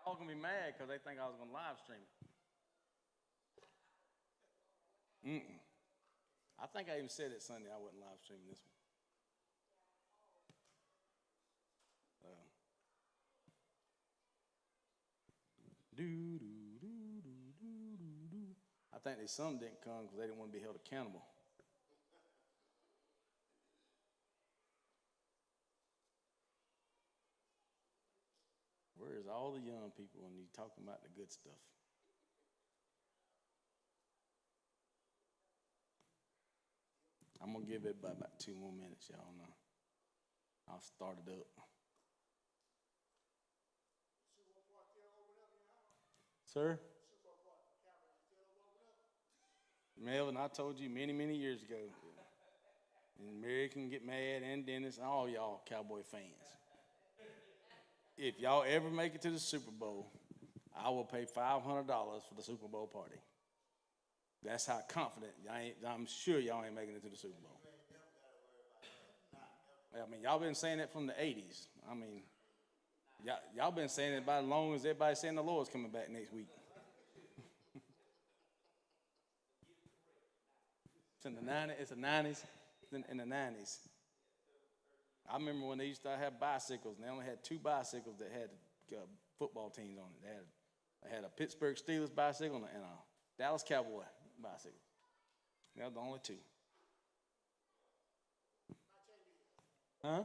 all gonna be mad because they think I was gonna live stream it. I think I even said it Sunday I wasn't live streaming this one. Do do do do do do do. I think they some didn't come because they didn't want to be held accountable. Where's all the young people when you talking about the good stuff? I'm gonna give it about 2 more minutes, y'all. Know. I'll start it up. Sir? Melvin, I told you many, many years ago. And Mary can get mad, and Dennis, and all y'all Cowboy fans. If y'all ever make it to the Super Bowl, I will pay $500 for the Super Bowl party. That's how confident I'm sure y'all ain't making it to the Super Bowl. I mean, y'all been saying that from the '80s. I mean, y'all been saying it about as long as everybody's saying the Lord's coming back next week. It's in the '90s. It's the '90s. In the '90s. I remember when they used to have bicycles, and they only had two bicycles that had football teams on it. They had a Pittsburgh Steelers bicycle and a Dallas Cowboy bicycle. They were the only two. Huh?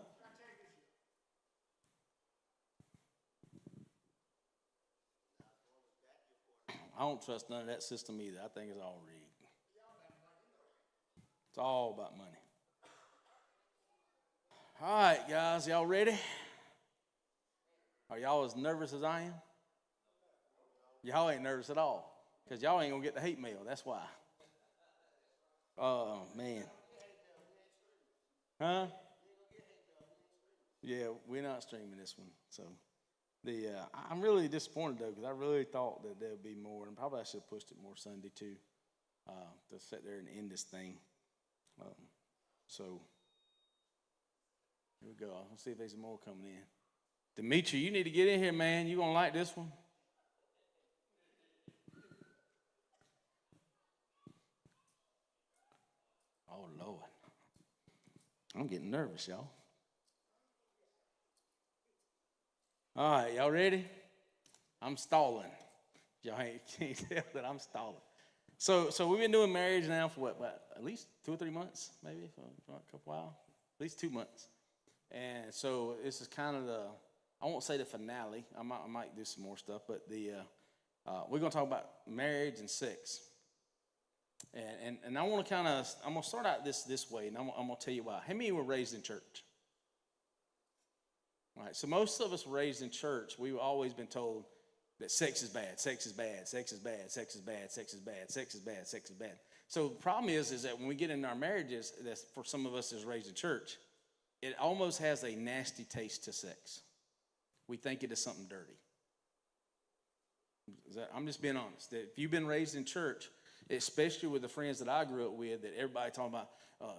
I don't trust none of that system either. I think it's all rigged. It's all about money. All right, guys, y'all ready? Are y'all as nervous as I am? Y'all ain't nervous at all because y'all ain't gonna get the hate mail. That's why. Oh man. Huh? Yeah, we're not streaming this one. So I'm really disappointed though because I really thought that there'd be more, and probably I should have pushed it more Sunday too, to sit there and end this thing. Um, so here we go. Let's see if there's some more coming in. Dimitri, you need to get in here, man. You gonna like this one? Oh Lord, I'm getting nervous, y'all. All right, y'all ready? I'm stalling. Y'all can't tell that I'm stalling. So we've been doing marriage now for what, at least 2 or 3 months, maybe for a couple while, at least 2 months. And so this is kind of I won't say the finale. I might do some more stuff, but we're gonna talk about marriage and sex. And I want to I'm gonna start out this way, and I'm gonna tell you why. How many were raised in church? All right, so most of us were raised in church. We've always been told that sex is bad, sex is bad, sex is bad, sex is bad, sex is bad, sex is bad, sex is bad. So the problem is that when we get into our marriages, that's for some of us that's raised in church, it almost has a nasty taste to sex. We think it is something dirty. I'm just being honest. That if you've been raised in church, especially with the friends that I grew up with, that everybody talking about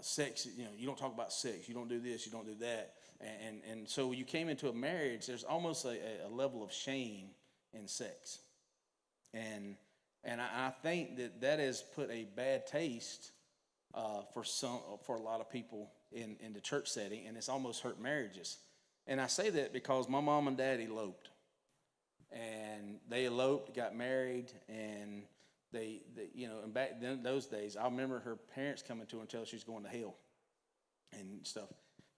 sex, you don't talk about sex, you don't do this, you don't do that. And so you came into a marriage, there's almost a level of shame in sex. And I think that has put a bad taste for a lot of people in the church setting, and it's almost hurt marriages. And I say that because my mom and dad eloped, and they eloped, got married, and and back then those days, I remember her parents coming to her and telling her she's going to hell and stuff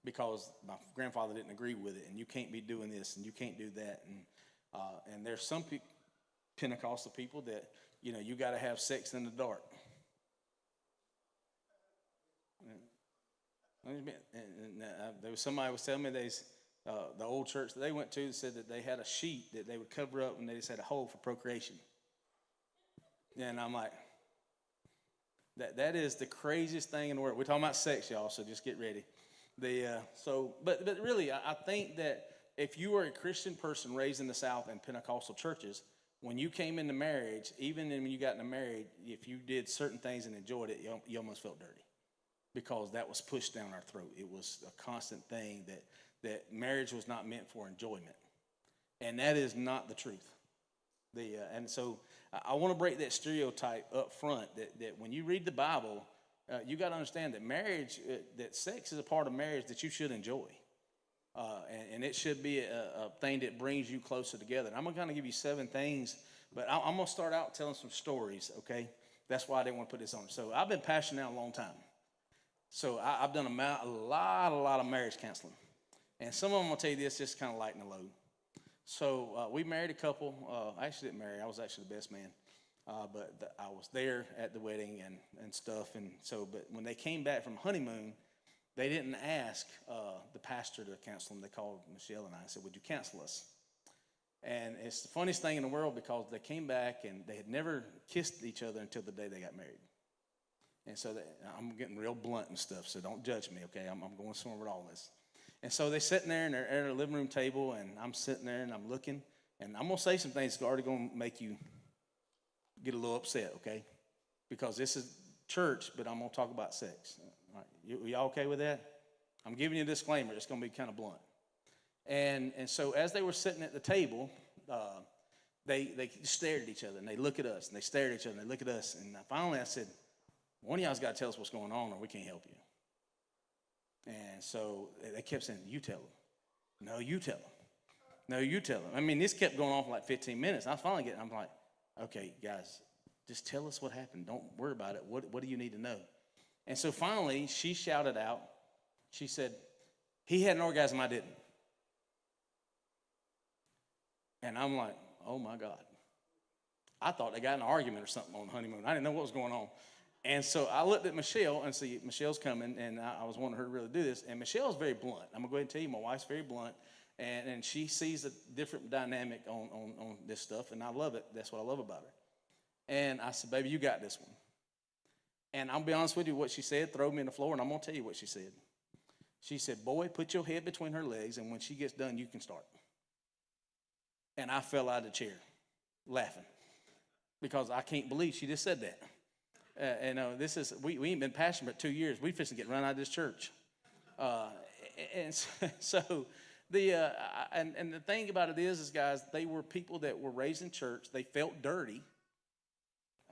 because my grandfather didn't agree with it, and you can't be doing this and you can't do that, and there's some Pentecostal people that you got to have sex in the dark. And there was somebody was telling me the old church that they went to said that they had a sheet that they would cover up and they just had a hole for procreation. And I'm like, that is the craziest thing in the world. We're talking about sex, y'all, so just get ready. But really, I think that if you were a Christian person raised in the South in Pentecostal churches, when you came into marriage, even when you got into marriage, if you did certain things and enjoyed it, you almost felt dirty because that was pushed down our throat. It was a constant thing that marriage was not meant for enjoyment. And that is not the truth. And so I want to break that stereotype up front that when you read the Bible, you got to understand that marriage, that sex is a part of marriage that you should enjoy. And it should be a thing that brings you closer together. And I'm going to give you 7 things, but I'm going to start out telling some stories, okay? That's why I didn't want to put this on. So I've been pastoring now a long time. So I've done a lot of marriage counseling. And some of them will tell you this, just kind of lighten the load. So we married a couple. I actually didn't marry. I was actually the best man. But I was there at the wedding and stuff. And so, but when they came back from honeymoon, they didn't ask the pastor to counsel them. They called Michelle and I and said, would you counsel us? And it's the funniest thing in the world because they came back and they had never kissed each other until the day they got married. And so I'm getting real blunt and stuff, so don't judge me, okay? I'm going somewhere with all this. And so they're sitting there and they're at their living room table, and I'm sitting there and I'm looking, and I'm going to say some things that's already going to make you get a little upset, okay? Because this is church, but I'm going to talk about sex. All right, y'all okay with that? I'm giving you a disclaimer. It's going to be kind of blunt. And so as they were sitting at the table, they stared at each other, and they look at us, and they stare at each other, and they look at us. And finally I said, one of y'all's got to tell us what's going on, or we can't help you. And so they kept saying, you tell them. No, you tell them. No, you tell them. I mean, this kept going on for like 15 minutes. I'm like, okay, guys, just tell us what happened. Don't worry about it. What do you need to know? And so finally, she shouted out, she said, he had an orgasm, I didn't. And I'm like, oh my God. I thought they got in an argument or something on honeymoon. I didn't know what was going on. And so I looked at Michelle and see Michelle's coming, and I was wanting her to really do this. And Michelle's very blunt. I'm going to go ahead and tell you, my wife's very blunt. And she sees a different dynamic on this stuff, and I love it. That's what I love about her. And I said, baby, you got this one. And I'll be honest with you, what she said threw me on the floor, and I'm going to tell you what she said. She said, boy, put your head between her legs, and when she gets done, you can start. And I fell out of the chair laughing because I can't believe she just said that. This is, we ain't been pastoring for 2 years. We fixing to get run out of this church. And so the thing about it is guys, they were people that were raised in church. They felt dirty.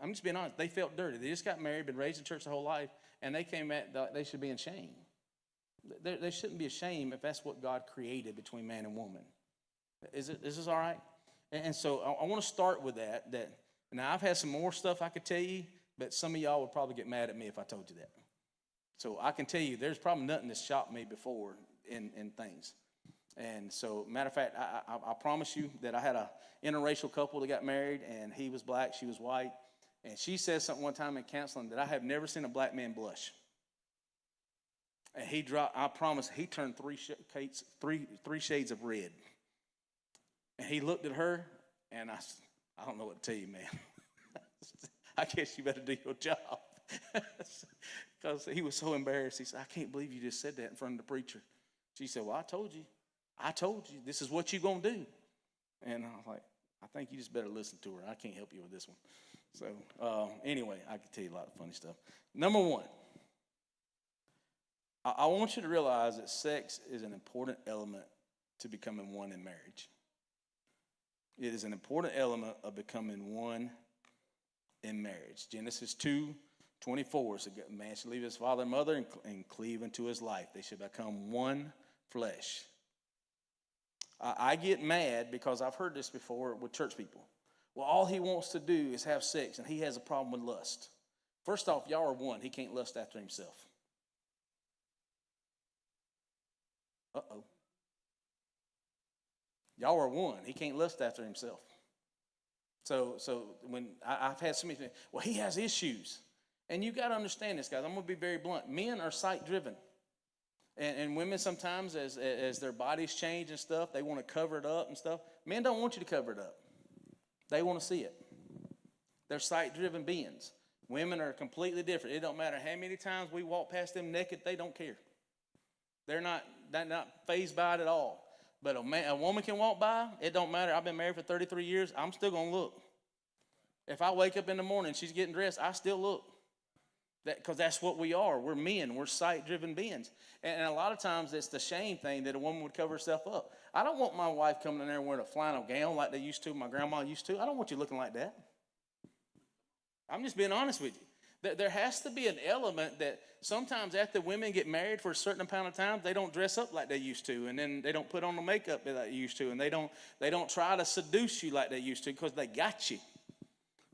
I'm just being honest. They felt dirty. They just got married, been raised in church their whole life, and they came at, they should be in shame. They shouldn't be ashamed if that's what God created between man and woman. Is this all right? And so I want to start with that. Now I've had some more stuff I could tell you, but some of y'all would probably get mad at me if I told you that. So I can tell you, there's probably nothing that's shocked me before in things. And so, matter of fact, I promise you that I had an interracial couple that got married, and he was black, she was white. And she said something one time in counseling that I have never seen a black man blush. And I promise, he turned three shades of red. And he looked at her, and I don't know what to tell you, man. I guess you better do your job. Because he was so embarrassed. He said, I can't believe you just said that in front of the preacher. She said, well, I told you. This is what you're going to do. And I was like, I think you just better listen to her. I can't help you with this one. So anyway, I can tell you a lot of funny stuff. Number one, I want you to realize that sex is an important element to becoming one in marriage. It is an important element of becoming one in marriage. Genesis 2:24 says, a man should leave his father and mother and cleave unto his life. They should become one flesh. I get mad because I've heard this before with church people. Well, all he wants to do is have sex, and he has a problem with lust. First off, y'all are one. He can't lust after himself. Uh-oh. Y'all are one. He can't lust after himself. So when I've had so many things, well, he has issues. And you got to understand this, guys. I'm going to be very blunt. Men are sight-driven. And women sometimes, as their bodies change and stuff, they want to cover it up and stuff. Men don't want you to cover it up. They want to see it. They're sight-driven beings. Women are completely different. It don't matter how many times we walk past them naked, they don't care. They're not fazed by it at all. But a woman can walk by, it don't matter. I've been married for 33 years. I'm still going to look. If I wake up in the morning, she's getting dressed, I still look. Because that's what we are. We're men. We're sight-driven beings. And a lot of times it's the shame thing that a woman would cover herself up. I don't want my wife coming in there wearing a flannel gown like they used to, my grandma used to. I don't want you looking like that. I'm just being honest with you. There has to be an element that sometimes after women get married for a certain amount of time, they don't dress up like they used to, and then they don't put on the makeup like they used to, and they don't try to seduce you like they used to because they got you.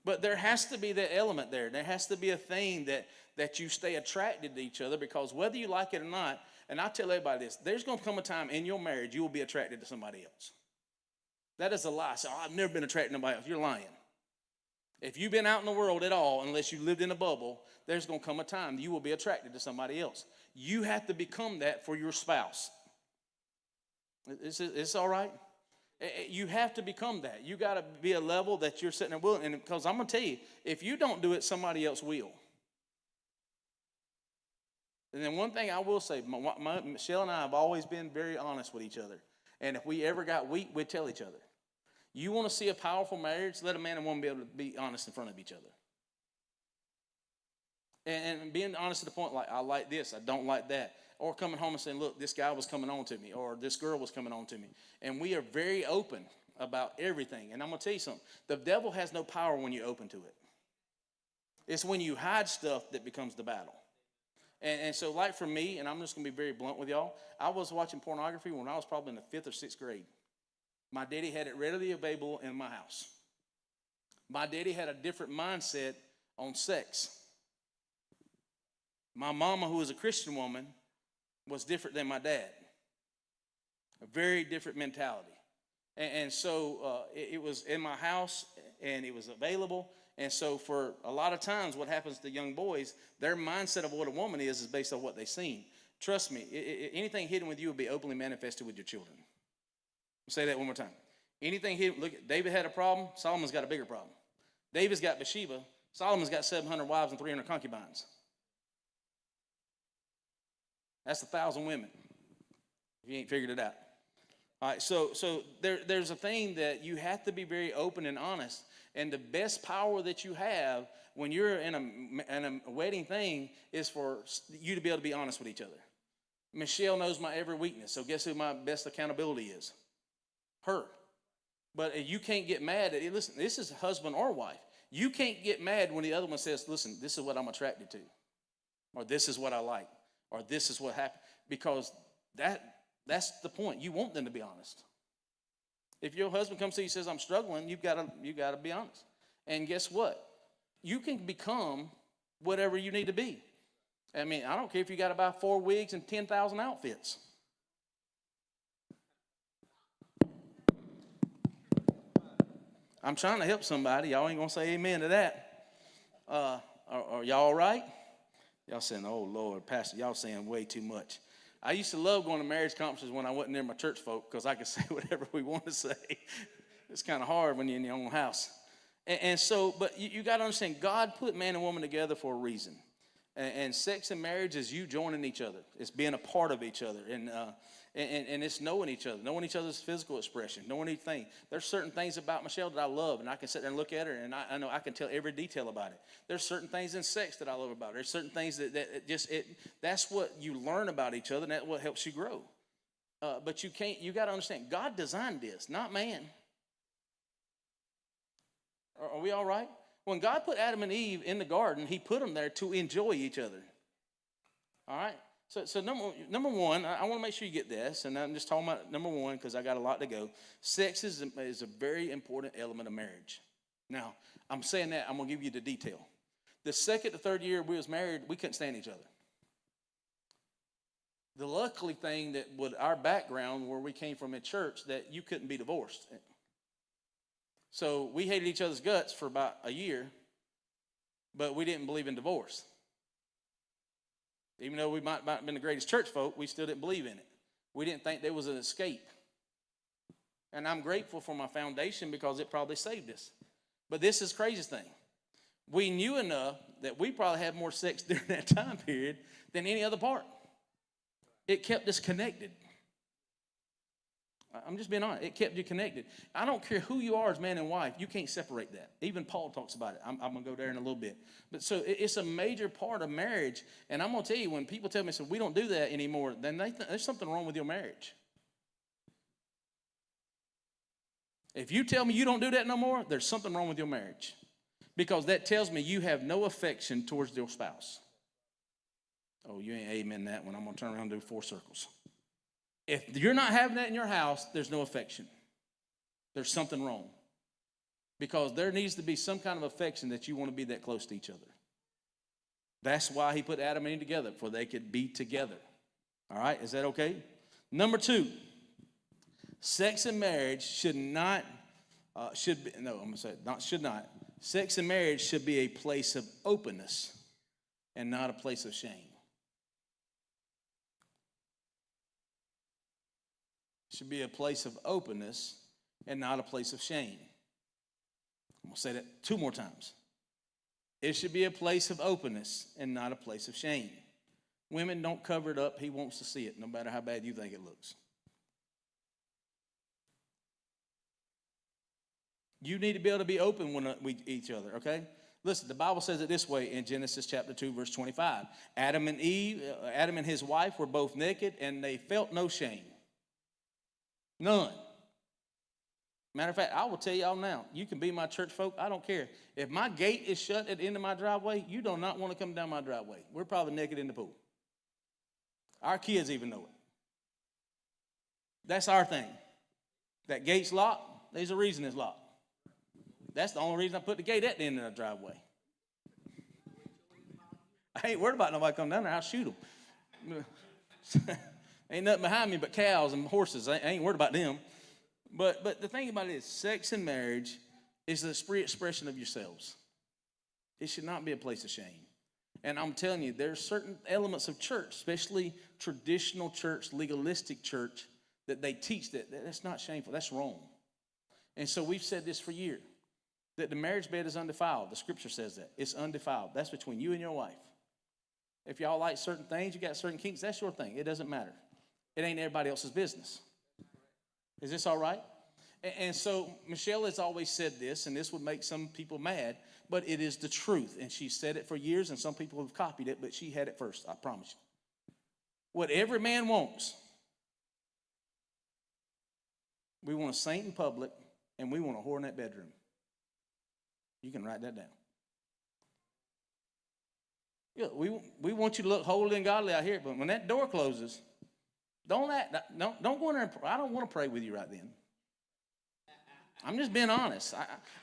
But there has to be that element there. There has to be a thing that you stay attracted to each other, because whether you like it or not, and I tell everybody this, there's going to come a time in your marriage you will be attracted to somebody else. That is a lie. So, I've never been attracted to nobody else. You're lying. If you've been out in the world at all, unless you lived in a bubble, there's going to come a time you will be attracted to somebody else. You have to become that for your spouse. It's all right? You have to become that. You got to be a level that you're sitting there willing. And because I'm going to tell you, if you don't do it, somebody else will. And then one thing I will say, Michelle and I have always been very honest with each other. And if we ever got weak, we'd tell each other. You want to see a powerful marriage, let a man and woman be able to be honest in front of each other. And being honest to the point, like, I like this, I don't like that. Or coming home and saying, look, this guy was coming on to me, or this girl was coming on to me. And we are very open about everything. And I'm going to tell you something. The devil has no power when you're open to it. It's when you hide stuff that becomes the battle. And so, like for me, and I'm just going to be very blunt with y'all, I was watching pornography when I was probably in the 5th or 6th grade. My daddy had it readily available in my house. My daddy had a different mindset on sex. My mama, who was a Christian woman, was different than my dad. A very different mentality. And so it was in my house, and it was available. And so for a lot of times what happens to young boys, their mindset of what a woman is based on what they've seen. Trust me, anything hidden with you will be openly manifested with your children. I'll say that one more time. Anything hidden, look, David had a problem, Solomon's got a bigger problem. David's got Bathsheba, Solomon's got 700 wives and 300 concubines. That's 1,000 women, if you ain't figured it out. All right, so there's a thing that you have to be very open and honest. And the best power that you have when you're in a wedding thing is for you to be able to be honest with each other. Michelle knows my every weakness, so guess who my best accountability is? Her. But you can't get mad at it. Listen, this is husband or wife. You can't get mad when the other one says, listen, this is what I'm attracted to, or this is what I like, or this is what happened, because that's the point. You want them to be honest. If your husband comes to you and says, I'm struggling, you've got to be honest. And guess what? You can become whatever you need to be. I mean, I don't care if you got to buy 4 wigs and 10,000 outfits. I'm trying to help somebody. Y'all ain't going to say amen to that. Are y'all all right? Y'all saying, oh, Lord, Pastor, y'all saying way too much. I used to love going to marriage conferences when I wasn't near my church folk, because I could say whatever we want to say. It's kind of hard when you're in your own house. And so, but you got to understand, God put man and woman together for a reason. And sex and marriage is you joining each other. It's being a part of each other. And it's knowing each other, knowing each other's physical expression, knowing anything. There's certain things about Michelle that I love, and I can sit there and look at her, and I know I can tell every detail about it. There's certain things in sex that I love about her. There's certain things that's what you learn about each other, and that's what helps you grow. But you got to understand, God designed this, not man. Are we all right? When God put Adam and Eve in the garden, he put them there to enjoy each other. All right? So number one, I want to make sure you get this, and I'm just talking about number one because I got a lot to go. Sex is a very important element of marriage. Now, I'm saying that, I'm going to give you the detail. The second to third year we was married, we couldn't stand each other. The luckily thing that with our background, where we came from in church, that you couldn't be divorced. So we hated each other's guts for about a year, but we didn't believe in divorce. Even though we might have been the greatest church folk, we still didn't believe in it. We didn't think there was an escape. And I'm grateful for my foundation because it probably saved us. But this is the craziest thing. We knew enough that we probably had more sex during that time period than any other part. It kept us connected. I'm just being honest. It kept you connected. I don't care who you are as man and wife. You can't separate that. Even Paul talks about it. I'm going to go there in a little bit. But so it's a major part of marriage. And I'm going to tell you, when people tell me, so we don't do that anymore, then there's something wrong with your marriage. If you tell me you don't do that no more, there's something wrong with your marriage. Because that tells me you have no affection towards your spouse. Oh, you ain't amen that one. I'm going to turn around and do 4 circles. If you're not having that in your house, there's no affection. There's something wrong. Because there needs to be some kind of affection that you want to be that close to each other. That's why he put Adam and Eve together, for they could be together. All right, is that okay? Number 2, sex and marriage should not, should not. Sex and marriage should be a place of openness and not a place of shame. Should be a place of openness and not a place of shame. I'm going to say that 2 more times. It should be a place of openness and not a place of shame. Women, don't cover it up. He wants to see it, no matter how bad you think it looks. You need to be able to be open with each other, okay? Listen, the Bible says it this way in Genesis chapter 2, verse 25. Adam and his wife were both naked, and they felt no shame. None. Matter of fact, I will tell y'all now, you can be my church folk, I don't care. If my gate is shut at the end of my driveway, you do not want to come down my driveway. We're probably naked in the pool. Our kids even know it. That's our thing. That gate's locked, there's a reason it's locked. That's the only reason I put the gate at the end of the driveway. I ain't worried about nobody coming down there, I'll shoot them. Ain't nothing behind me but cows and horses. I ain't worried about them. But the thing about it is, sex and marriage is the free expression of yourselves. It should not be a place of shame. And I'm telling you, there's certain elements of church, especially traditional church, legalistic church, that they teach that's not shameful. That's wrong. And so we've said this for years, that the marriage bed is undefiled. The scripture says that. It's undefiled. That's between you and your wife. If y'all like certain things, you got certain kinks, that's your thing. It doesn't matter. It ain't everybody else's business. Is this all right? And so Michelle has always said this, and this would make some people mad, but it is the truth. And she said it for years, and some people have copied it, but she had it first, I promise you. What every man wants, we want a saint in public, and we want a whore in that bedroom. You can write that down. Yeah, we want you to look holy and godly out here, but when that door closes, don't go in there. I don't want to pray with you right then. I'm just being honest.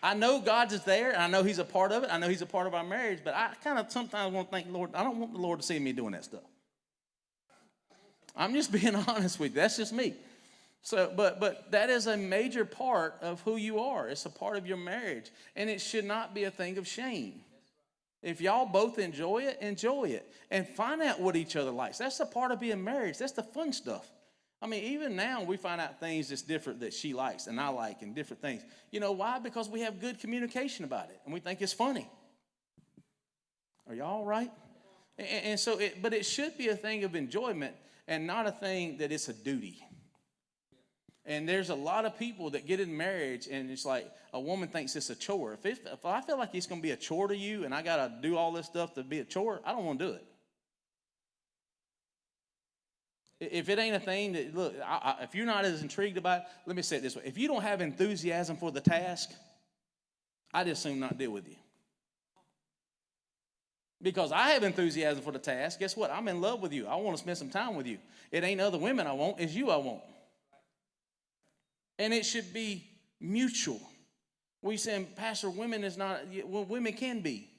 I know God's is there, and I know He's a part of it. I know He's a part of our marriage, but I kind of sometimes want to think, Lord, I don't want the Lord to see me doing that stuff. I'm just being honest with you. That's just me. So, but that is a major part of who you are. It's a part of your marriage, and it should not be a thing of shame. If y'all both enjoy it, and find out what each other likes. That's a part of being married. That's the fun stuff. I mean, even now we find out things that's different that she likes and I like and different things. You know why? Because we have good communication about it, and we think it's funny. Are y'all all right? And so, but it should be a thing of enjoyment and not a thing that it's a duty. And there's a lot of people that get in marriage, and it's like a woman thinks it's a chore. If I feel like it's going to be a chore to you, and I got to do all this stuff to be a chore, I don't want to do it. If it ain't a thing that, look, if you're not as intrigued about it, let me say it this way. If you don't have enthusiasm for the task, I just assume not deal with you. Because I have enthusiasm for the task. Guess what? I'm in love with you. I want to spend some time with you. It ain't other women I want. It's you I want. And it should be mutual. We saying, Pastor, women is not, well, women can be.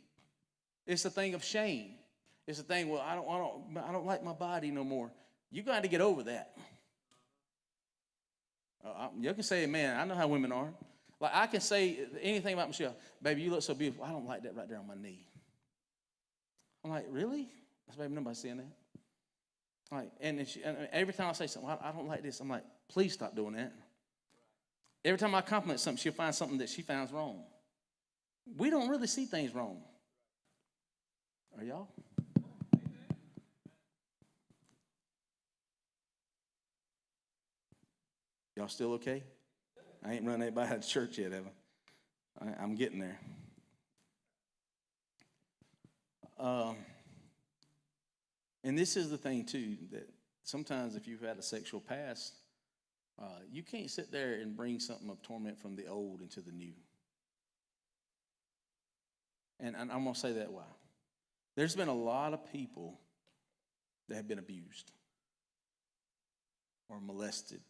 It's a thing of shame. It's a thing, well, I don't like my body no more. You got to get over that. You can say, man, I know how women are. Like I can say anything about Michelle. Baby, you look so beautiful. I don't like that right there on my knee. I'm like, really? I said, baby, nobody's saying that. Like, and every time I say something, I don't like this. I'm like, please stop doing that. Every time I compliment something, she'll find something that she finds wrong. We don't really see things wrong. Are y'all? Y'all still okay? I ain't run anybody out of church yet, have I? I'm getting there. And this is the thing, too, that sometimes if you've had a sexual past, you can't sit there and bring something of torment from the old into the new. And I'm going to say that why. There's been a lot of people that have been abused or molested.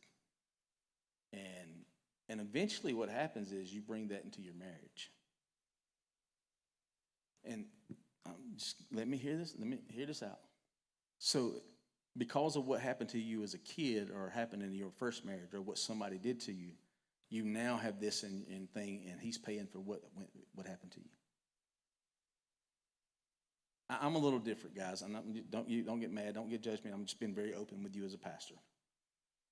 And eventually what happens is you bring that into your marriage. And just let me hear this out. So because of what happened to you as a kid or happened in your first marriage or what somebody did to you, you now have this in thing, and he's paying for what happened to you. I'm a little different, guys. Don't get mad. Don't get judgment. I'm just being very open with you as a pastor.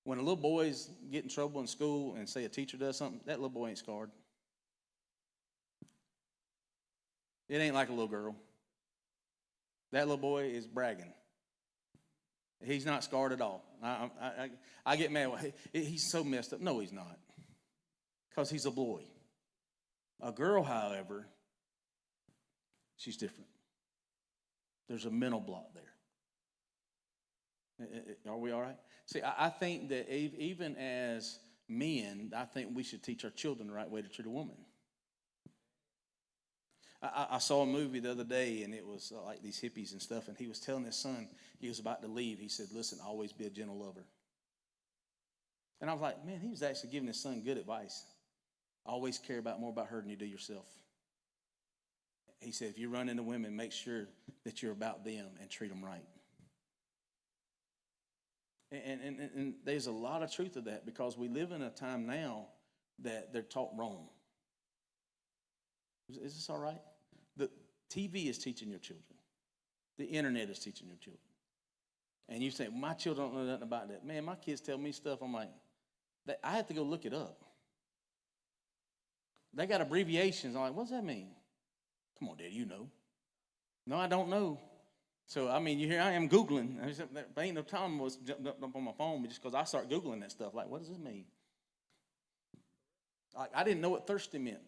When a little boys get in trouble in school and say a teacher does something, that little boy ain't scarred. It ain't like a little girl. That little boy is bragging. He's not scarred at all. I get mad. He's so messed up. No, he's not. Because he's a boy. A girl, however, she's different. There's a mental block there. Are we all right? See, I think that even as men, I think we should teach our children the right way to treat a woman. I saw a movie the other day, and it was like these hippies and stuff, and he was telling his son, he was about to leave, he said, listen, always be a gentle lover. And I was like, man, he was actually giving his son good advice. Always care more about her than you do yourself. He said, if you run into women, make sure that you're about them and treat them right. And there's a lot of truth to that, because we live in a time now that they're taught wrong. Is this all right? The TV is teaching your children. The internet is teaching your children. And you say, my children don't know nothing about that. Man, my kids tell me stuff. I'm like, I have to go look it up. They got abbreviations. I'm like, what's that mean? Come on, Dad, you know. No, I don't know. So, I mean, here I am Googling. There ain't no time I was jumped up on my phone just because I start Googling that stuff. Like, what does this mean? Like, I didn't know what thirsty meant.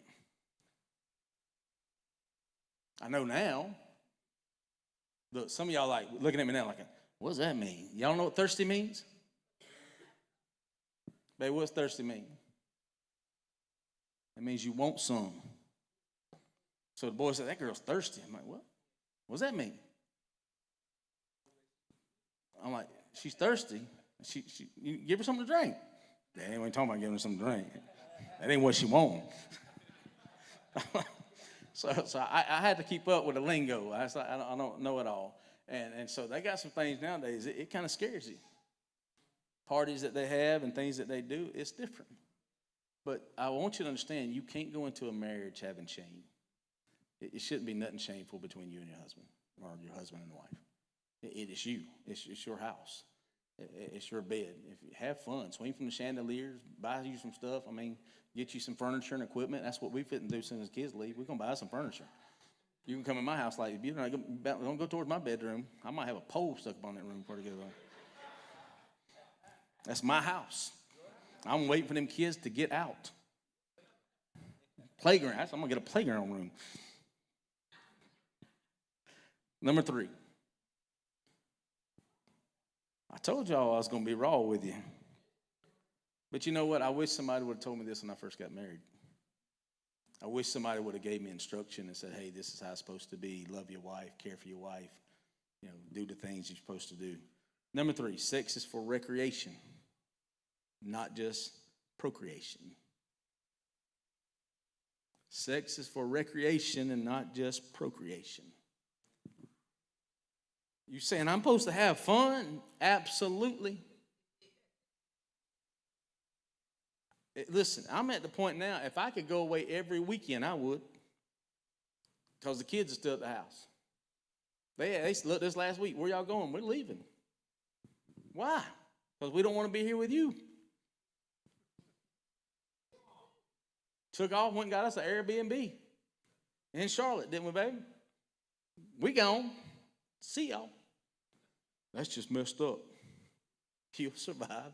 I know now. Look, some of y'all like looking at me now like, what does that mean? Y'all know what thirsty means? Baby, what's thirsty mean? It means you want some. So the boy said, that girl's thirsty. I'm like, what? What does that mean? I'm like, she's thirsty. You give her something to drink. They ain't talking about giving her something to drink. That ain't what she want. So I had to keep up with the lingo. I don't know it all. And so they got some things nowadays, it kind of scares you. Parties that they have and things that they do, it's different. But I want you to understand, you can't go into a marriage having shame. It shouldn't be nothing shameful between you and your husband, or your husband and wife. It is you. It's your house. It's your bed. If you have fun, swing from the chandeliers, buy you some stuff. I mean, get you some furniture and equipment. That's what we fit and do as soon as kids leave. We're going to buy some furniture. You can come in my house like, if you don't go towards my bedroom, I might have a pole stuck up on that room before to go on. That's my house. I'm waiting for them kids to get out. Playground. I'm going to get a playground room. Number 3. I told y'all I was going to be raw with you. But you know what? I wish somebody would have told me this when I first got married. I wish somebody would have gave me instruction and said, hey, this is how it's supposed to be. Love your wife, care for your wife, do the things you're supposed to do. Number 3, sex is for recreation, not just procreation. Sex is for recreation and not just procreation. You saying I'm supposed to have fun? Absolutely. Listen, I'm at the point now, if I could go away every weekend, I would. Because the kids are still at the house. They look this last week, where y'all going? We're leaving. Why? Because we don't want to be here with you. Took off, went and got us an Airbnb in Charlotte, didn't we, baby? We gone. See y'all. That's just messed up. You'll survive.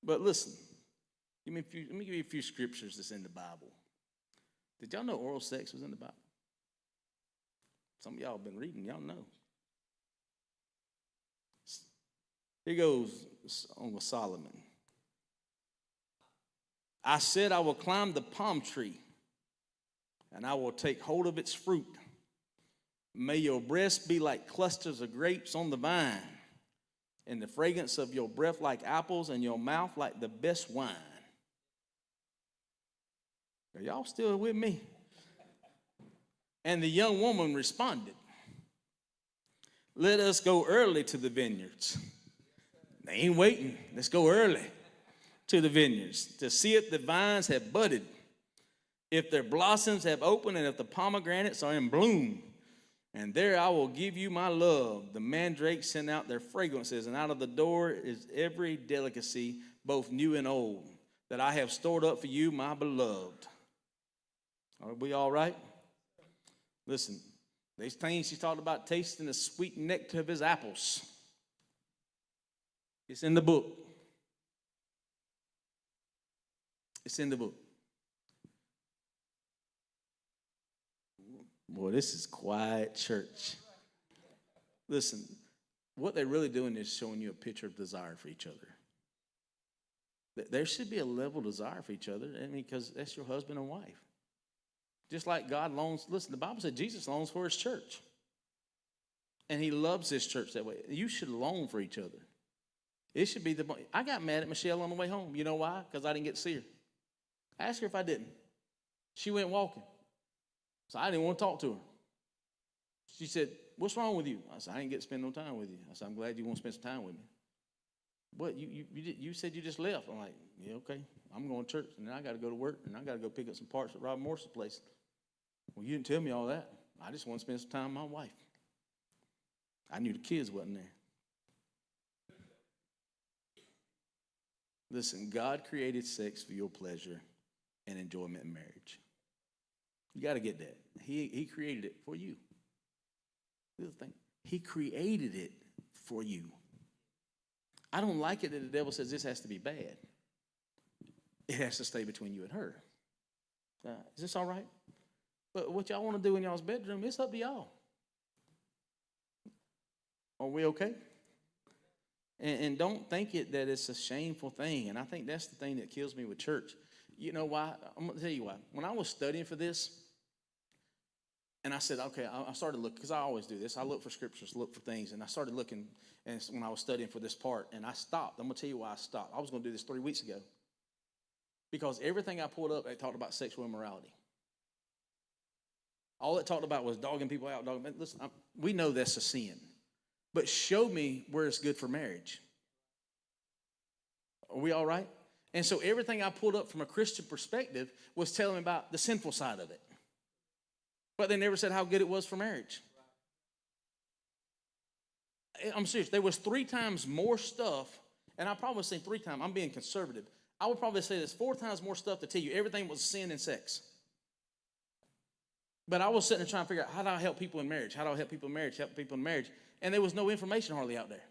But listen, let me give you a few scriptures that's in the Bible. Did y'all know oral sex was in the Bible? Some of y'all have been reading, y'all know. Here goes on with Solomon. I said I will climb the palm tree, and I will take hold of its fruit. May your breasts be like clusters of grapes on the vine, and the fragrance of your breath like apples, and your mouth like the best wine. Are y'all still with me? And the young woman responded, let us go early to the vineyards. They ain't waiting. Let's go early to the vineyards to see if the vines have budded, if their blossoms have opened, and if the pomegranates are in bloom. And there I will give you my love. The mandrakes send out their fragrances, and out of the door is every delicacy, both new and old, that I have stored up for you, my beloved. Are we all right? Listen, these things she talked about tasting the sweet nectar of his apples. It's in the book. It's in the book. Boy, this is quiet church. Listen, what they're really doing is showing you a picture of desire for each other. There should be a level of desire for each other, because that's your husband and wife. Just like God longs, listen, the Bible said Jesus longs for his church. And he loves his church that way. You should long for each other. It should be I got mad at Michelle on the way home. You know why? Because I didn't get to see her. I asked her if I didn't. She went walking. So I didn't want to talk to her. She said, what's wrong with you? I said, I didn't get to spend no time with you. I said, I'm glad you want to spend some time with me. What, you said you just left. I'm like, yeah, okay. I'm going to church, and then I got to go to work, and I got to go pick up some parts at Rob Morris's place. Well, you didn't tell me all that. I just want to spend some time with my wife. I knew the kids wasn't there. Listen, God created sex for your pleasure and enjoyment in marriage. You got to get that. He created it for you. This is the thing. He created it for you. I don't like it that the devil says this has to be bad. It has to stay between you and her. Is this all right? But what y'all want to do in y'all's bedroom, it's up to y'all. Are we okay? And don't think that it's a shameful thing. And I think that's the thing that kills me with church. You know why? I'm going to tell you why. When I was studying for this, and I said, okay, I started looking, because I always do this. I look for scriptures, look for things. And I started looking, and when I was studying for this part, and I stopped. I'm going to tell you why I stopped. I was going to do this 3 weeks ago. Because everything I pulled up, they talked about sexual immorality. All it talked about was dogging people out. Listen, we know that's a sin. But show me where it's good for marriage. Are we all right? And so everything I pulled up from a Christian perspective was telling me about the sinful side of it. But they never said how good it was for marriage. I'm serious. There was 3 times more stuff, and I probably say 3 times. I'm being conservative. I would probably say there's 4 times more stuff to tell you everything was sin and sex. But I was sitting there trying to figure out, how do I help people in marriage? How do I help people in marriage? Help people in marriage. And there was no information hardly out there.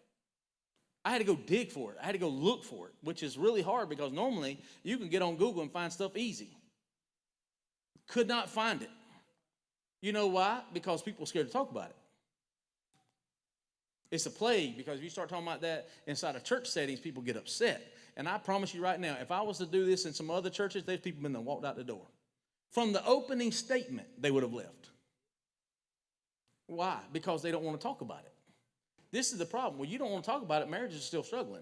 I had to go dig for it. I had to go look for it, which is really hard because normally you can get on Google and find stuff easy. Could not find it. You know why? Because people are scared to talk about it. It's a plague, because if you start talking about that inside of church settings, people get upset. And I promise you right now, if I was to do this in some other churches, there's people been there walked out the door. From the opening statement, they would have left. Why? Because they don't want to talk about it. This is the problem. When you don't want to talk about it, marriages are still struggling.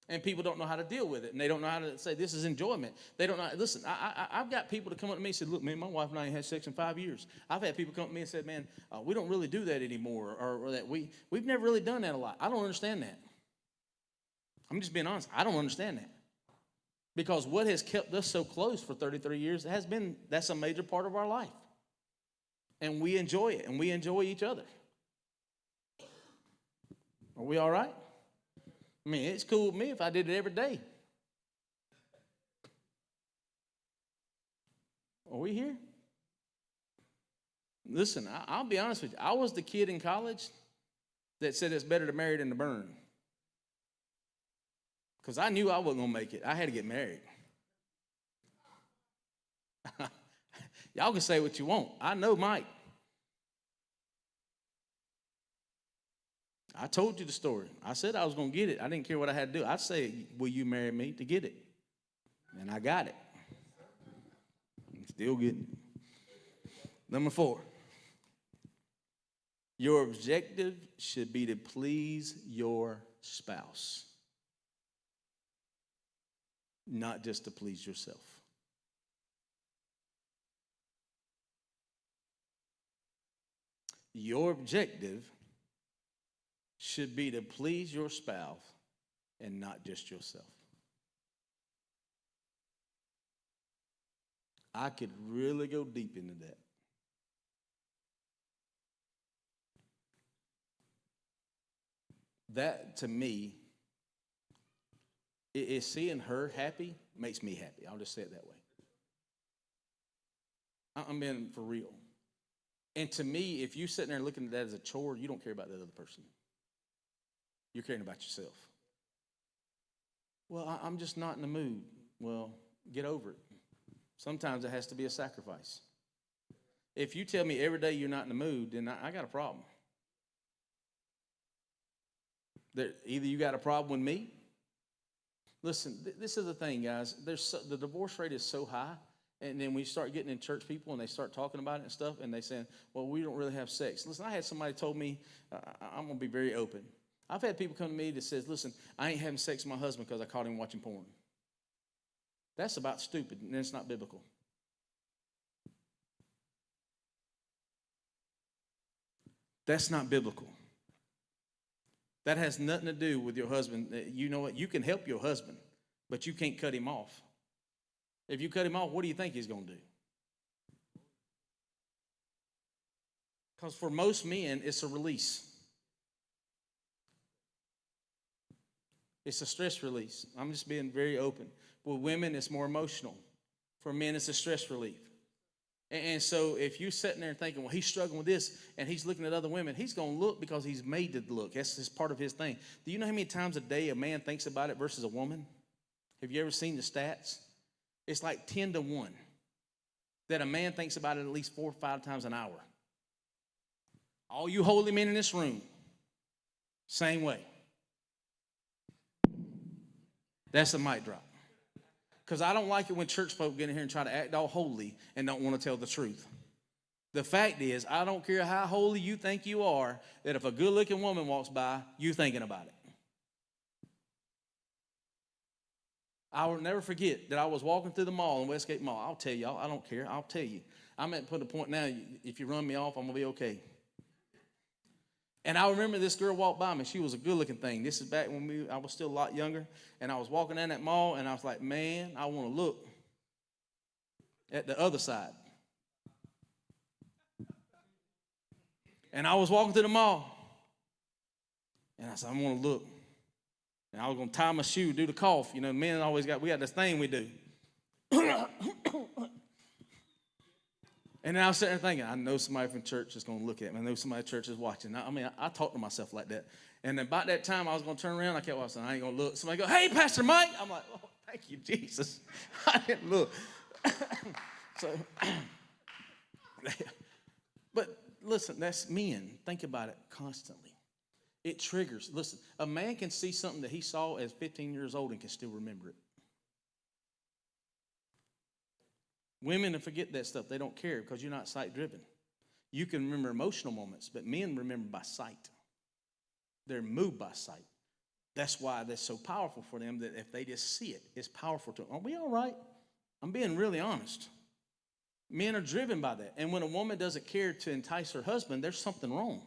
And people don't know how to deal with it. And they don't know how to say this is enjoyment. They don't know. Listen, I've got people to come up to me and say, look, man, my wife and I ain't had sex in 5 years. I've had people come up to me and said, man, we don't really do that anymore. Or that we've never really done that a lot. I don't understand that. I'm just being honest. I don't understand that. Because what has kept us so close for 33 years that's a major part of our life. And we enjoy it, and we enjoy each other. Are we all right? I mean, it's cool with me if I did it every day. Are we here? Listen, I'll be honest with you. I was the kid in college that said it's better to marry than to burn. because I knew I wasn't going to make it. I had to get married. Y'all can say what you want. I know Mike. I told you the story. I said I was going to get it. I didn't care what I had to do. I'd say, will you marry me to get it? And I got it. I'm still getting it. Number 4. Your objective should be to please your spouse, not just to please yourself. Your objective should be to please your spouse and not just yourself. I could really go deep into that. That, to me, is seeing her happy makes me happy. I'll just say it that way. I'm being for real. And to me, if you're sitting there looking at that as a chore, you don't care about the other person. You're caring about yourself. Well, I'm just not in the mood. Well, get over it. Sometimes it has to be a sacrifice. If you tell me every day you're not in the mood, then I got a problem. Either you got a problem with me. Listen, this is the thing, guys. The divorce rate is so high, and then we start getting in church people, and they start talking about it and stuff, and they saying, well, we don't really have sex. Listen, I had somebody told me, I'm going to be very open. I've had people come to me that says, listen, I ain't having sex with my husband because I caught him watching porn. That's about stupid, and it's not biblical. That's not biblical. That has nothing to do with your husband. You know what? You can help your husband, but you can't cut him off. If you cut him off, what do you think he's going to do? Because for most men, it's a release. It's a stress release. I'm just being very open. With women, it's more emotional. For men, it's a stress relief. And so if you're sitting there and thinking, well, he's struggling with this, and he's looking at other women, he's going to look because he's made to look. That's just part of his thing. Do you know how many times a day a man thinks about it versus a woman? Have you ever seen the stats? It's like 10 to 1 that a man thinks about it at least 4 or 5 times an hour. All you holy men in this room, same way. That's a mic drop. Because I don't like it when church folk get in here and try to act all holy and don't want to tell the truth. The fact is, I don't care how holy you think you are, that if a good-looking woman walks by, you're thinking about it. I will never forget that I was walking through the mall in Westgate Mall. I'll tell y'all, I don't care. I'll tell you. I'm at the point now, if you run me off, I'm going to be okay. And I remember this girl walked by me. She was a good-looking thing. This is back when I was still a lot younger. And I was walking down that mall, and I was like, man, I want to look at the other side. And I was walking through the mall, and I said, I want to look. And I was going to tie my shoe, do the cough. You know, men always we got this thing we do. And then I was sitting there thinking, I know somebody from church is going to look at me. I know somebody at church is watching. I talk to myself like that. And then about that time, I was going to turn around. I kept watching. I ain't going to look. Somebody go, hey, Pastor Mike. I'm like, oh, thank you, Jesus. I didn't look. But listen, that's men. Think about it constantly. It triggers. Listen, a man can see something that he saw as 15 years old and can still remember it. Women forget that stuff. They don't care because you're not sight-driven. You can remember emotional moments, but men remember by sight. They're moved by sight. That's why that's so powerful for them, that if they just see it, it's powerful to them. Are we all right? I'm being really honest. Men are driven by that. And when a woman doesn't care to entice her husband, there's something wrong.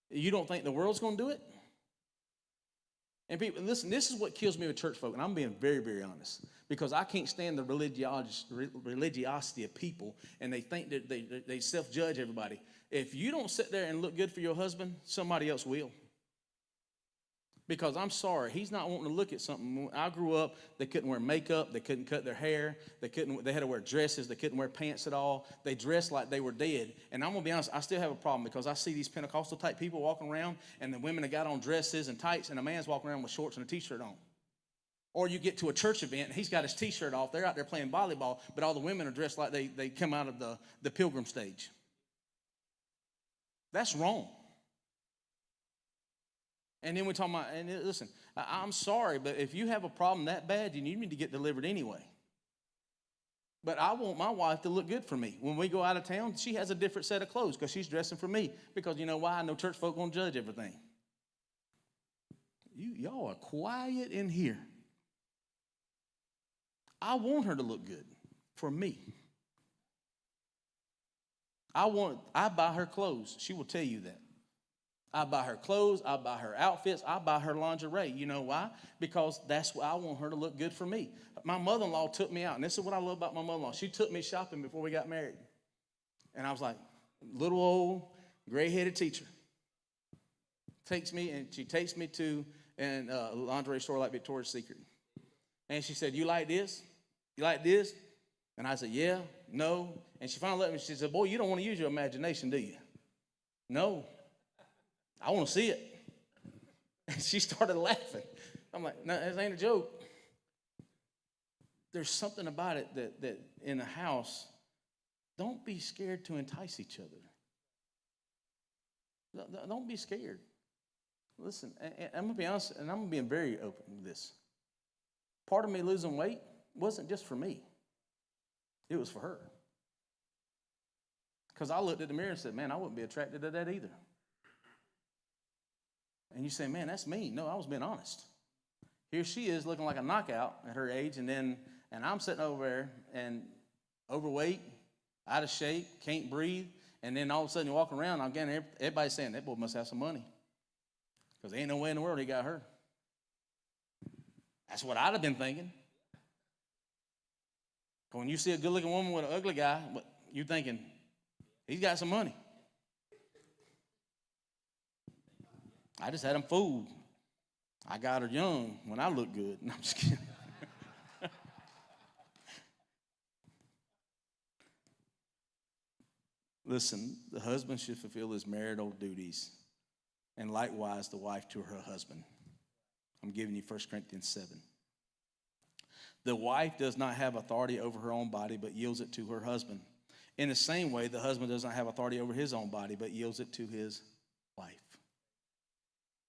You don't think the world's going to do it? And people, listen, this is what kills me with church folk, and I'm being very, very honest, because I can't stand the religiosity of people, and they think that they self-judge everybody. If you don't sit there and look good for your husband, somebody else will. Because I'm sorry, he's not wanting to look at something. When I grew up, they couldn't wear makeup, they couldn't cut their hair, they had to wear dresses, they couldn't wear pants at all. They dressed like they were dead. And I'm gonna be honest, I still have a problem because I see these Pentecostal type people walking around, and the women have got on dresses and tights, and a man's walking around with shorts and a t-shirt on. Or you get to a church event, and he's got his t-shirt off, they're out there playing volleyball, but all the women are dressed like they come out of the pilgrim stage. That's wrong. And then we're talking about, and listen, I'm sorry, but if you have a problem that bad, then you need to get delivered anyway. But I want my wife to look good for me. When we go out of town, she has a different set of clothes because she's dressing for me. Because you know why? I know church folk gonna judge everything. Y'all are quiet in here. I want her to look good for me. I buy her clothes. She will tell you that. I buy her clothes, I buy her outfits, I buy her lingerie. You know why? Because that's why I want her to look good for me. My mother-in-law took me out, and this is what I love about my mother-in-law. She took me shopping before we got married. And I was like, little old gray-headed teacher. She takes me to a lingerie store like Victoria's Secret. And she said, you like this? You like this? And I said, yeah, no. And she finally let me, she said, boy, you don't want to use your imagination, do you? No. I want to see it. And she started laughing. I'm like, no, this ain't a joke. There's something about it that in a house, don't be scared to entice each other. Don't be scared. Listen, and I'm going to be honest, and I'm being very open with this. Part of me losing weight wasn't just for me. It was for her. Because I looked at the mirror and said, man, I wouldn't be attracted to that either. And you say, man, that's mean. No, I was being honest. Here she is looking like a knockout at her age, and I'm sitting over there and overweight, out of shape, can't breathe, and then all of a sudden you're walking around, again, everybody's saying, that boy must have some money. Because there ain't no way in the world he got her. That's what I'd have been thinking. When you see a good-looking woman with an ugly guy, you're thinking, he's got some money. I just had him fooled. I got her young when I looked good. No, I'm just kidding. Listen, the husband should fulfill his marital duties, and likewise the wife to her husband. I'm giving you 1 Corinthians 7. The wife does not have authority over her own body, but yields it to her husband. In the same way, the husband does not have authority over his own body, but yields it to his wife.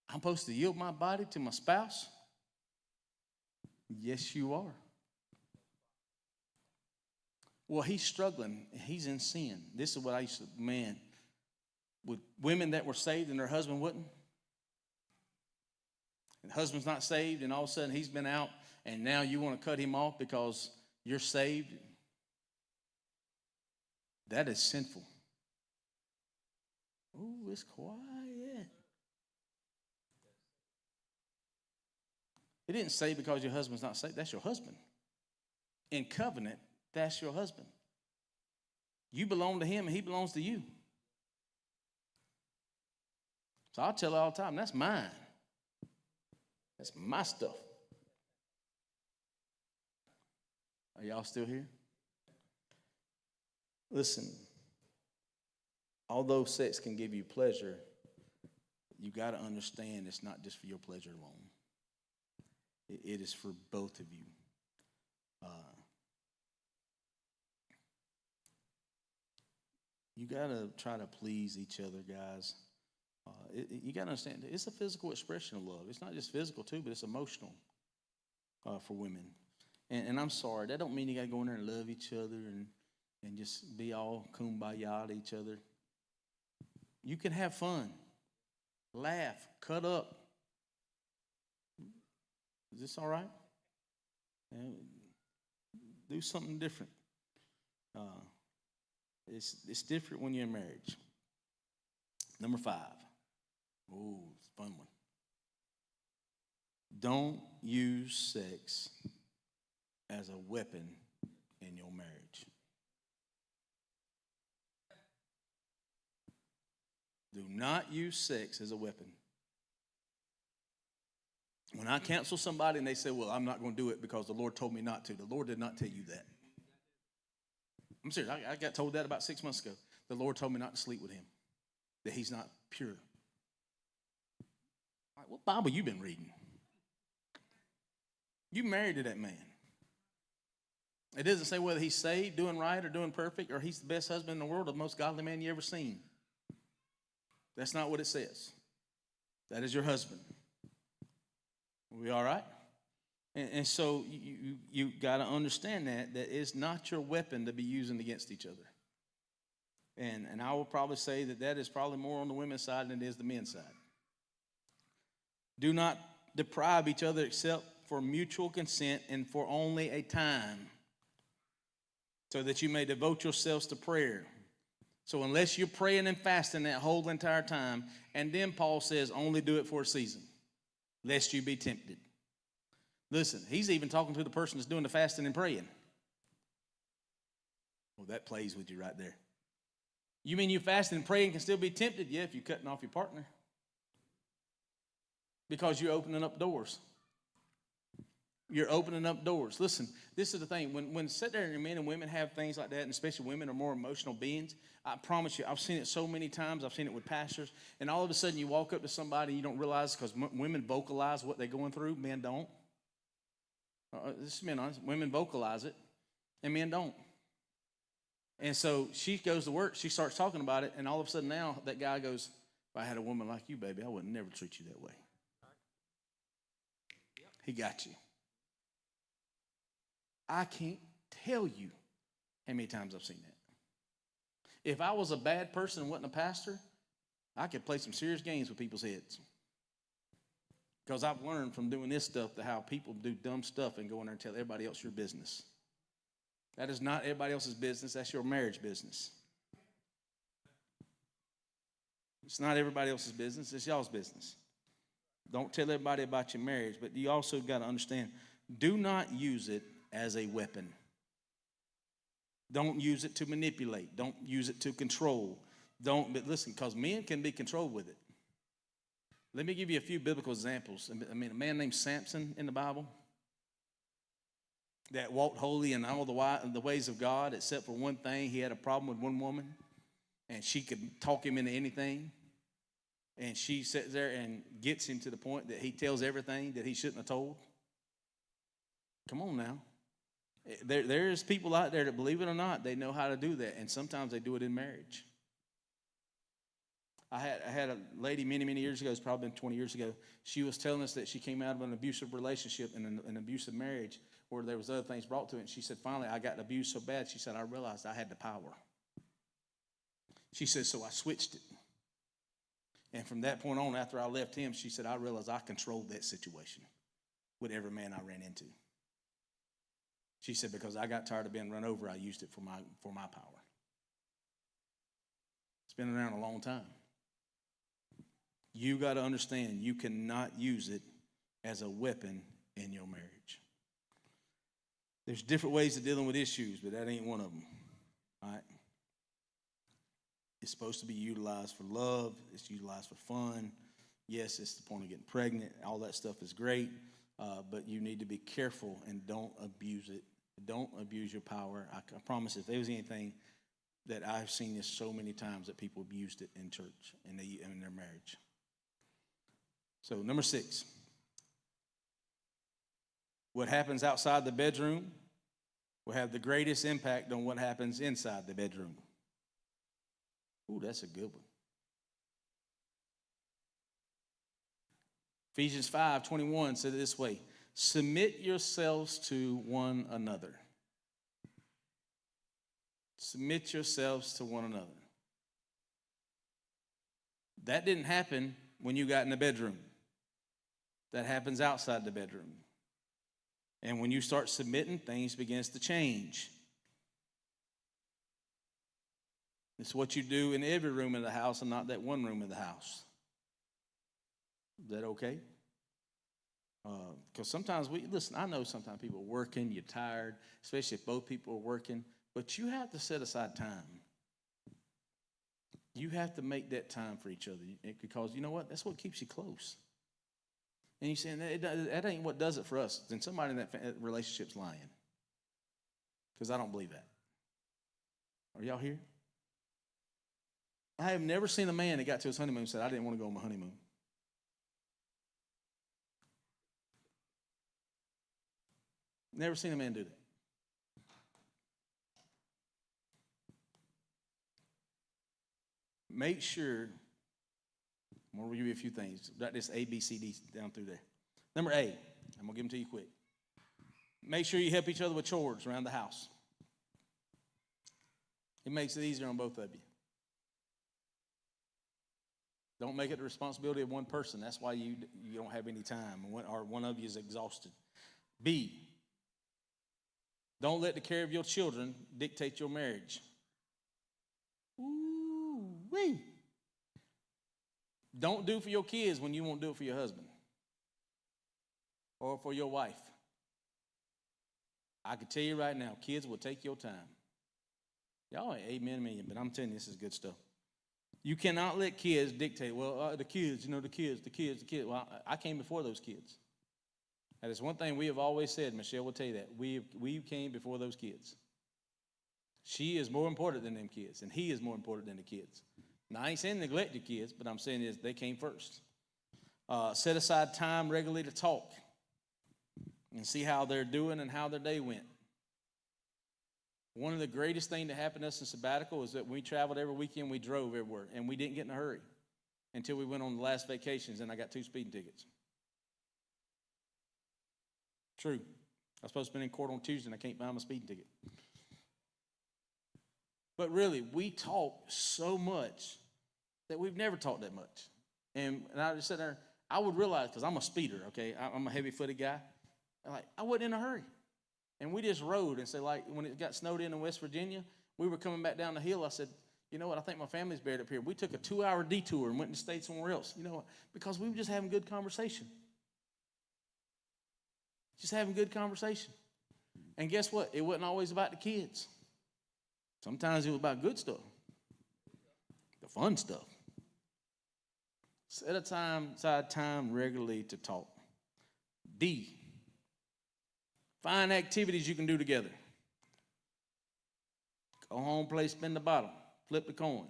I'm supposed to yield my body to my spouse? Yes, you are. Well, he's struggling. He's in sin. This is what I used to, man, with women that were saved and their husband wouldn't. And the husband's not saved, and all of a sudden he's been out, and now you want to cut him off because you're saved. That is sinful. Oh, it's quiet. It didn't say because your husband's not saved. That's your husband. In covenant, that's your husband. You belong to him and he belongs to you. So I'll tell her all the time, that's mine. That's my stuff. Are y'all still here? Listen, although sex can give you pleasure, you got to understand it's not just for your pleasure alone. It is for both of you. You got to try to please each other, guys. You got to understand, it's a physical expression of love. It's not just physical, too, but it's emotional for women. And I'm sorry, that don't mean you got to go in there and love each other and just be all kumbaya to each other. You can have fun, laugh, cut up. Is this all right? Do something different. It's different when you're in marriage. Number 5. Oh, it's a fun one. Don't use sex as a weapon in your marriage. Do not use sex as a weapon. When I counsel somebody and they say, well, I'm not going to do it because the Lord told me not to, the Lord did not tell you that. I'm serious. I got told that about 6 months ago. The Lord told me not to sleep with him, that he's not pure. All right, what Bible you been reading? You married to that man. It doesn't say whether he's saved, doing right, or doing perfect, or he's the best husband in the world, or the most godly man you ever seen. That's not what it says. That is your husband. Are we all right? And so you got to understand that it's not your weapon to be using against each other. And I will probably say that is probably more on the women's side than it is the men's side. Do not deprive each other except for mutual consent and for only a time, so that you may devote yourselves to prayer. So unless you're praying and fasting that whole entire time, and then Paul says only do it for a season, lest you be tempted. Listen, he's even talking to the person that's doing the fasting and praying. Well, that plays with you right there. You mean you fasting and praying can still be tempted? Yeah, if you're cutting off your partner. Because you're opening up doors. You're opening up doors. Listen, this is the thing. When sit there and men and women have things like that, and especially women are more emotional beings, I promise you, I've seen it so many times. I've seen it with pastors. And all of a sudden you walk up to somebody and you don't realize, because women vocalize what they're going through, men don't. This is men honest. Women vocalize it, and men don't. And so she goes to work, she starts talking about it, and all of a sudden now that guy goes, if I had a woman like you, baby, I would never treat you that way. He got you. I can't tell you how many times I've seen that. If I was a bad person and wasn't a pastor, I could play some serious games with people's heads. Because I've learned from doing this stuff to how people do dumb stuff and go in there and tell everybody else your business. That is not everybody else's business. That's your marriage business. It's not everybody else's business. It's y'all's business. Don't tell everybody about your marriage, but you also got to understand, do not use it as a weapon. Don't use it to manipulate. Don't use it to control. But listen, because men can be controlled with it. Let me give you a few biblical examples. I mean, a man named Samson in the Bible that walked holy in all the ways of God, except for one thing. He had a problem with one woman, and she could talk him into anything. And she sits there and gets him to the point that he tells everything that he shouldn't have told. Come on now. There's people out there that, believe it or not, they know how to do that, and sometimes they do it in marriage. I had a lady many, many years ago, it's probably been 20 years ago, she was telling us that she came out of an abusive relationship and an abusive marriage where there was other things brought to it, and she said, finally, I got abused so bad, she said, I realized I had the power. She said, so I switched it. And from that point on, after I left him, she said, I realized I controlled that situation with every man I ran into. She said, because I got tired of being run over, I used it for my power. It's been around a long time. You got to understand, you cannot use it as a weapon in your marriage. There's different ways of dealing with issues, but that ain't one of them. All right? It's supposed to be utilized for love. It's utilized for fun. Yes, it's the point of getting pregnant. All that stuff is great, but you need to be careful and don't abuse it. Don't abuse your power. I promise if there was anything that I've seen this so many times that people abused it in church and in their marriage. So number 6, what happens outside the bedroom will have the greatest impact on what happens inside the bedroom. Ooh, that's a good one. Ephesians 5:21 said it this way, submit yourselves to one another. Submit yourselves to one another. That didn't happen when you got in the bedroom. That happens outside the bedroom. And when you start submitting, things begins to change. It's what you do in every room of the house and not that one room of the house. Is that okay? Because sometimes listen, I know sometimes people are working, you're tired, especially if both people are working, but you have to set aside time. You have to make that time for each other because you know what? That's what keeps you close. and you're saying that ain't what does it for us, then somebody in that relationship's lying. Because I don't believe that. Are y'all here? I have never seen a man that got to his honeymoon and said, I didn't want to go on my honeymoon. Never seen a man do that. Make sure, I'm going to give you a few things. Got this A, B, C, D down through there. Number A, I'm going to give them to you quick. Make sure you help each other with chores around the house. It makes it easier on both of you. Don't make it the responsibility of one person. That's why you don't have any time, or one of you is exhausted. B, don't let the care of your children dictate your marriage. Ooh-wee. Don't do for your kids when you won't do it for your husband or for your wife. I can tell you right now, kids will take your time. Y'all ain't amen million, but I'm telling you, this is good stuff. You cannot let kids dictate, the kids, the kids. Well, I came before those kids. That is one thing we have always said, Michelle will tell you that. We came before those kids. She is more important than them kids, and he is more important than the kids. Now, I ain't saying neglect your kids, but I'm saying is they came first. Set aside time regularly to talk and see how they're doing and how their day went. One of the greatest things that happened to us in sabbatical is that when we traveled every weekend, we drove everywhere, and we didn't get in a hurry until we went on the last vacations, and I got 2 speeding tickets. True. I was supposed to be in court on Tuesday, and I can't buy my speeding ticket. But really, we talk so much that we've never talked that much. And I just sat there, I would realize, because I'm a speeder, okay? I'm a heavy-footed guy. I wasn't in a hurry. And we just rode and said, when it got snowed in West Virginia, we were coming back down the hill. I said, you know what, I think my family's buried up here. We took a 2-hour detour and went and stayed somewhere else. You know what? Because we were just having good conversation. Just having good conversation. And guess what? It wasn't always about the kids. Sometimes it was about good stuff. The fun stuff. Set aside time regularly to talk. D, find activities you can do together. Go home, play spin the bottle, flip the coin.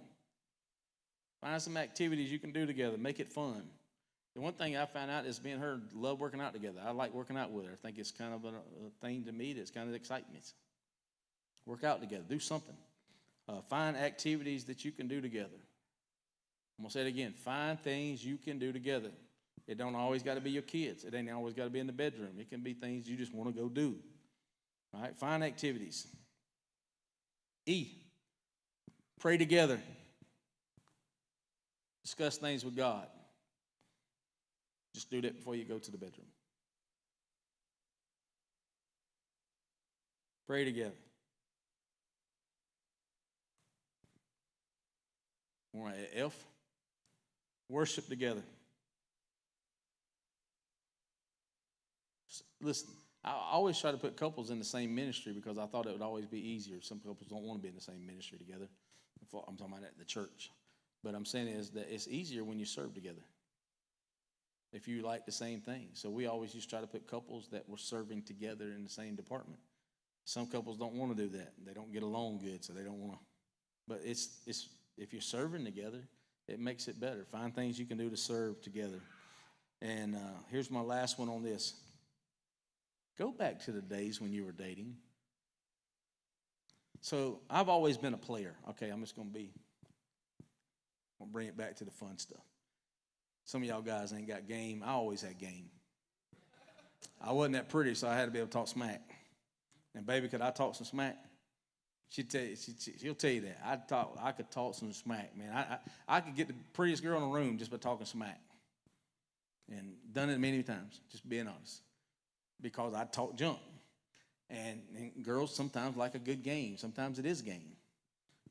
Find some activities you can do together. Make it fun. The one thing I found out is me and her love working out together. I like working out with her. I think it's kind of a thing to me that's kind of exciting me. Work out together. Do something. Find activities that you can do together. I'm going to say it again. Find things you can do together. It don't always got to be your kids. It ain't always got to be in the bedroom. It can be things you just want to go do. All right? Find activities. E, pray together. Discuss things with God. Just do that before you go to the bedroom. Pray together. All right, F, worship together. Listen, I always try to put couples in the same ministry because I thought it would always be easier. Some couples don't want to be in the same ministry together. I'm talking about at the church. But I'm saying is that it's easier when you serve together, if you like the same thing. So we always used to try to put couples that were serving together in the same department. Some couples don't want to do that. They don't get along good, so they don't want to. But it's if you're serving together, it makes it better. Find things you can do to serve together. And here's my last one on this. Go back to the days when you were dating. So I've always been a player. Okay, I'm going to bring it back to the fun stuff. Some of y'all guys ain't got game. I always had game. I wasn't that pretty, so I had to be able to talk smack. And baby, could I talk some smack? She'll tell you that. I could talk some smack, man. I could get the prettiest girl in the room just by talking smack. And done it many times, just being honest. Because I talk junk. And girls sometimes like a good game. Sometimes it is game.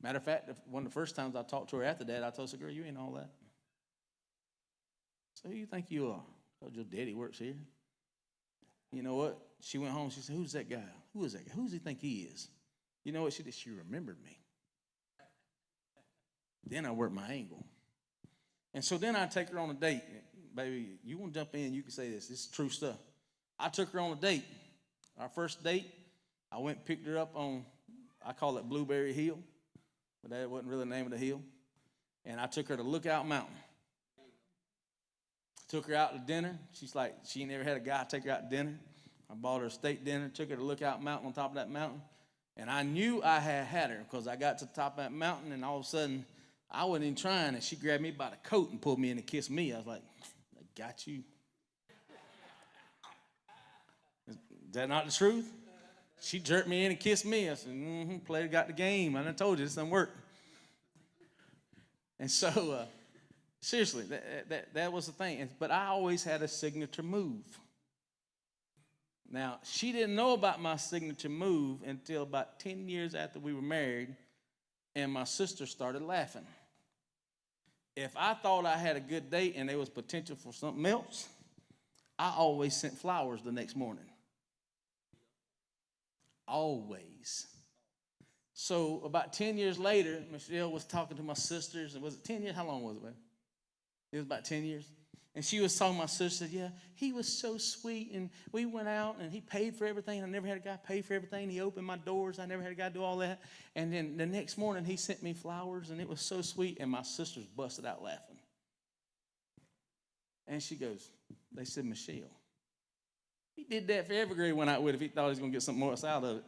Matter of fact, one of the first times I talked to her after that, I told her, girl, you ain't all that. So who you think you are? I told your daddy works here. You know what? She went home. She said, who's that guy? Who is that guy? Who does he think he is? You know what she did? She remembered me. Then I worked my angle. And so then I take her on a date. baby, you want to jump in, you can say this. This is true stuff. I took her on a date. Our first date, I went and picked her up on, I call it Blueberry Hill, but that wasn't really the name of the hill. And I took her to Lookout Mountain. Took her out to dinner. She's like, she ain't never had a guy take her out to dinner. I bought her a steak dinner, took her to Lookout Mountain on top of that mountain. And I knew I had her because I got to the top of that mountain, and all of a sudden, I wasn't even trying, and she grabbed me by the coat and pulled me in and kissed me. I was like, I got you. Is that not the truth? She jerked me in and kissed me. I said, player got the game. I done told you this doesn't work. And so, seriously, that was the thing. But I always had a signature move. Now, she didn't know about my signature move until about 10 years after we were married, and my sister started laughing. If I thought I had a good date and there was potential for something else, I always sent flowers the next morning. Always. So about 10 years later, Michelle was talking to my sisters. And was it 10 years? How long was it, man? It was about 10 years. And she was talking to my sister, yeah, he was so sweet. And we went out and he paid for everything. I never had a guy pay for everything. He opened my doors. I never had a guy do all that. And then the next morning he sent me flowers and it was so sweet. And my sisters busted out laughing. And she goes, they said, Michelle, he did that for every girl he went out with if he thought he was going to get something more out of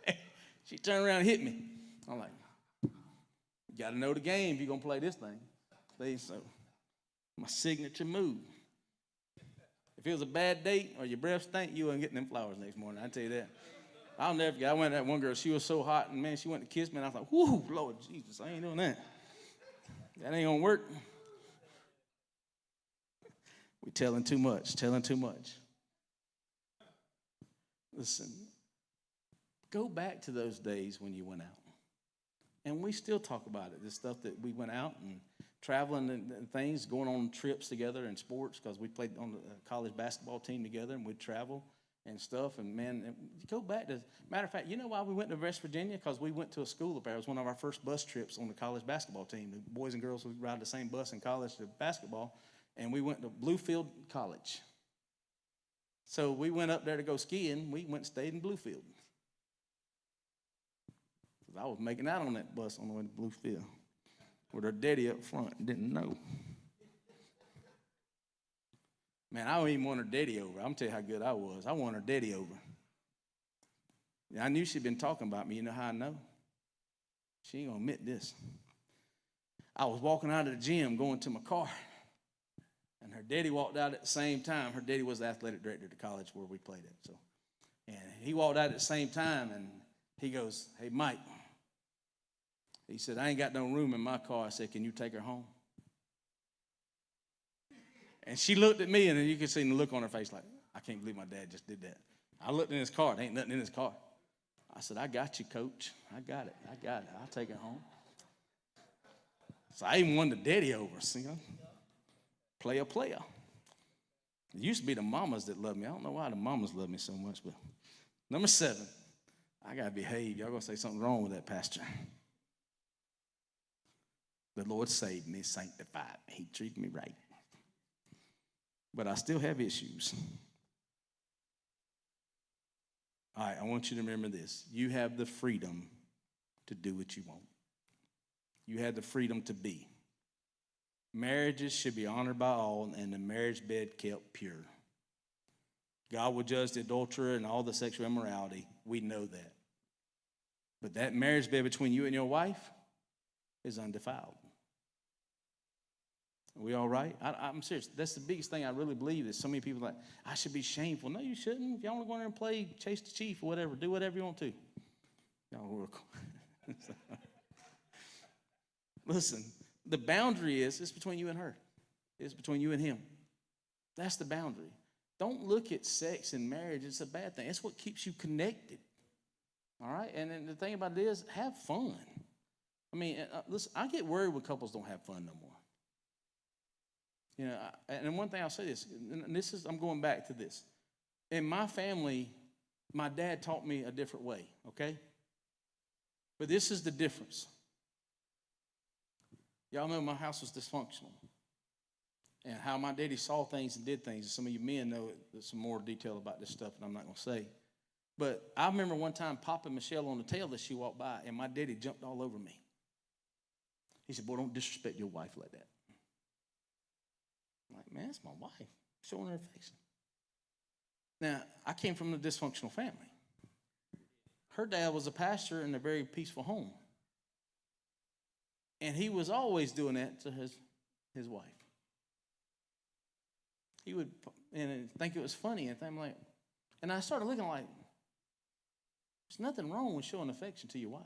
it. She turned around and hit me. I'm like, you got to know the game if you're going to play this thing. So my signature move. If it was a bad date or your breath stank, you wasn't getting them flowers next morning. I tell you that. I'll never forget. I went to that one girl. She was so hot, and man, she went to kiss me, and I thought, whoo, Lord Jesus, I ain't doing that. That ain't gonna work. We telling too much. Listen, go back to those days when you went out, and we still talk about it. The stuff that we went out and traveling and things, going on trips together and sports, because we played on the college basketball team together, and we'd travel and stuff. And man, go back to, matter of fact, you know why we went to West Virginia? Because we went to a school up there. It was one of our first bus trips on the college basketball team. The boys and girls would ride the same bus in college to basketball, and we went to Bluefield College. So we went up there to go skiing. We went and stayed in Bluefield. I was making out on that bus on the way to Bluefield with her daddy up front, didn't know. Man, I don't even want her daddy over. I'm telling you how good I was. I want her daddy over. I knew she'd been talking about me. You know how I know? She ain't gonna admit this. I was walking out of the gym going to my car, and her daddy walked out at the same time. Her daddy was the athletic director at the college where we played at. So, and he walked out at the same time, and he goes, hey, Mike. He said, I ain't got no room in my car. I said, can you take her home? And she looked at me, and then you could see the look on her face like, I can't believe my dad just did that. I looked in his car. There ain't nothing in his car. I said, I got you, coach. I got it. I'll take her home. So I even won the daddy over, see? Player. It used to be the mamas that loved me. I don't know why the mamas love me so much, but number 7, I got to behave. Y'all going to say something wrong with that pastor. The Lord saved me, sanctified me. He treated me right. But I still have issues. All right, I want you to remember this. You have the freedom to do what you want. You have the freedom to be. Marriages should be honored by all, and the marriage bed kept pure. God will judge the adulterer and all the sexual immorality. We know that. But that marriage bed between you and your wife is undefiled. Are we all right? I'm serious. That's the biggest thing I really believe is so many people are like, I should be shameful. No, you shouldn't. If y'all want to go in there and play Chase the Chief or whatever, do whatever you want to. Y'all work. Listen, the boundary is between you and her. It's between you and him. That's the boundary. Don't look at sex and marriage. It's a bad thing. It's what keeps you connected. All right? And then the thing about it is, have fun. I mean, listen, I get worried when couples don't have fun no more. You know, and one thing I'll say this, and this is, I'm going back to this. In my family, my dad taught me a different way, okay? But this is the difference. Y'all know my house was dysfunctional. and how my daddy saw things and did things. Some of you men know some more detail about this stuff, and I'm not going to say. But I remember one time popping Michelle on the tail as she walked by, and my daddy jumped all over me. He said, boy, don't disrespect your wife like that. I'm like, man, that's my wife. Showing her affection. Now, I came from a dysfunctional family. Her dad was a pastor in a very peaceful home. And he was always doing that to his wife. He would and think it was funny, and I'm like, and I started looking like, there's nothing wrong with showing affection to your wife.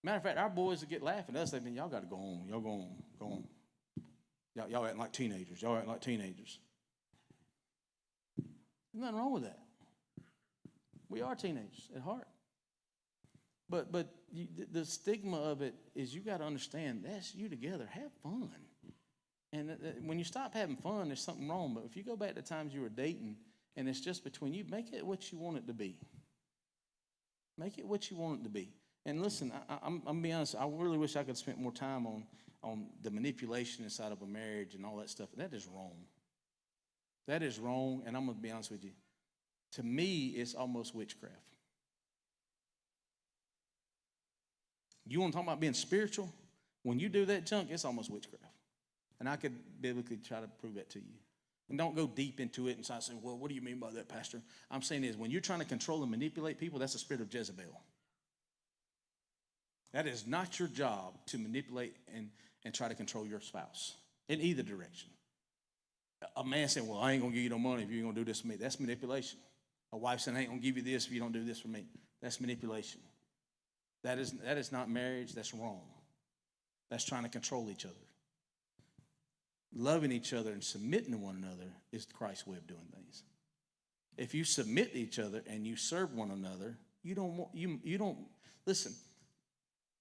Matter of fact, our boys would get laughing at us. They'd be, y'all got to go home. Y'all go home. Go home. Y'all acting like teenagers. Y'all acting like teenagers. There's nothing wrong with that. We are teenagers at heart. But the stigma of it is you got to understand that's you together. Have fun. And when you stop having fun, there's something wrong. But if you go back to times you were dating and it's just between you, make it what you want it to be. Make it what you want it to be. And listen, I'm going to be honest, I really wish I could spend more time on the manipulation inside of a marriage and all that stuff. That is wrong. That is wrong, and I'm going to be honest with you. To me, it's almost witchcraft. You want to talk about being spiritual? When you do that junk, it's almost witchcraft. And I could biblically try to prove that to you. And don't go deep into it and start saying, well, what do you mean by that, Pastor? I'm saying is when you're trying to control and manipulate people, that's the spirit of Jezebel. That is not your job to manipulate and try to control your spouse in either direction. A man saying, well, I ain't going to give you no money if you're going to do this for me. That's manipulation. A wife saying, I ain't going to give you this if you don't do this for me. That's manipulation. That is not marriage. That's wrong. That's trying to control each other. Loving each other and submitting to one another is Christ's way of doing things. If you submit to each other and you serve one another, you don't listen.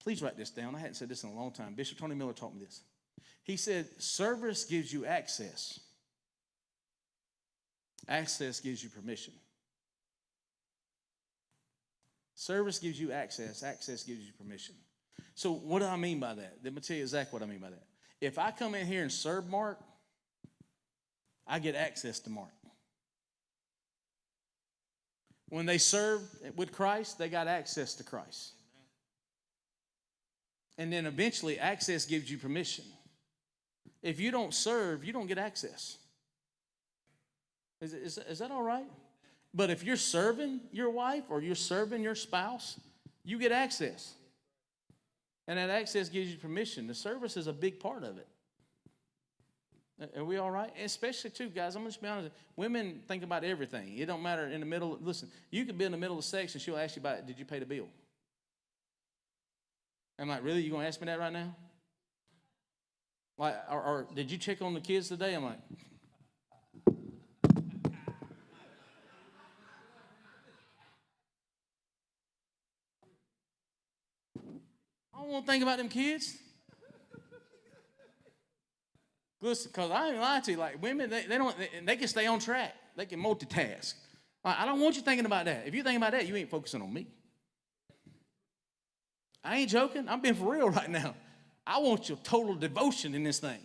Please write this down. I hadn't said this in a long time. Bishop Tony Miller taught me this. He said, service gives you access. Access gives you permission. Service gives you access. Access gives you permission. So what do I mean by that? Let me tell you exactly what I mean by that. If I come in here and serve Mark, I get access to Mark. When they served with Christ, they got access to Christ. And then eventually, access gives you permission. If you don't serve, you don't get access. Is that all right? But if you're serving your wife or you're serving your spouse, you get access. And that access gives you permission. The service is a big part of it. Are we all right? Especially, too, guys, I'm going to be honest. Women think about everything. It don't matter in the middle. Listen, you could be in the middle of sex and she'll ask you about, did you pay the bill? I'm like, really? You going to ask me that right now? Like, or did you check on the kids today? I'm like, I don't want to think about them kids. Listen, because I ain't lying to you. Like, women, they can stay on track. They can multitask. I don't want you thinking about that. If you think about that, you ain't focusing on me. I ain't joking. I'm being for real right now. I want your total devotion in this thing.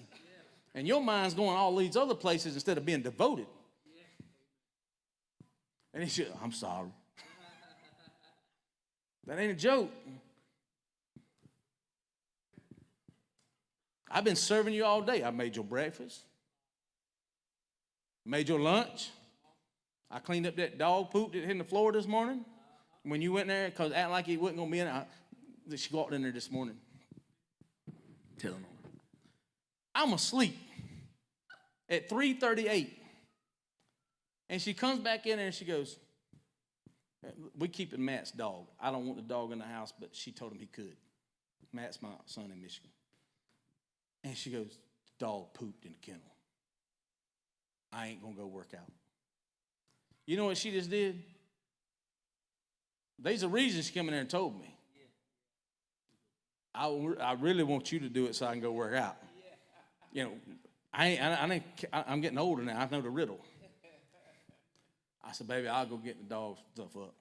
And your mind's going all these other places instead of being devoted. And he said, I'm sorry. That ain't a joke. I've been serving you all day. I made your breakfast. Made your lunch. I cleaned up that dog poop that hit in the floor this morning. When you went there, because acting like he wasn't going to be in it, she walked in there this morning. Telling her. I'm asleep at 3:38. And she comes back in there and she goes, we keeping Matt's dog. I don't want the dog in the house, but she told him he could. Matt's my son in Michigan. And she goes, dog pooped in the kennel. I ain't going to go work out. You know what she just did? There's a reason she came in there and told me. I really want you to do it so I can go work out. You know, I'm getting older now. I know the riddle. I said, baby, I'll go get the dog stuff up.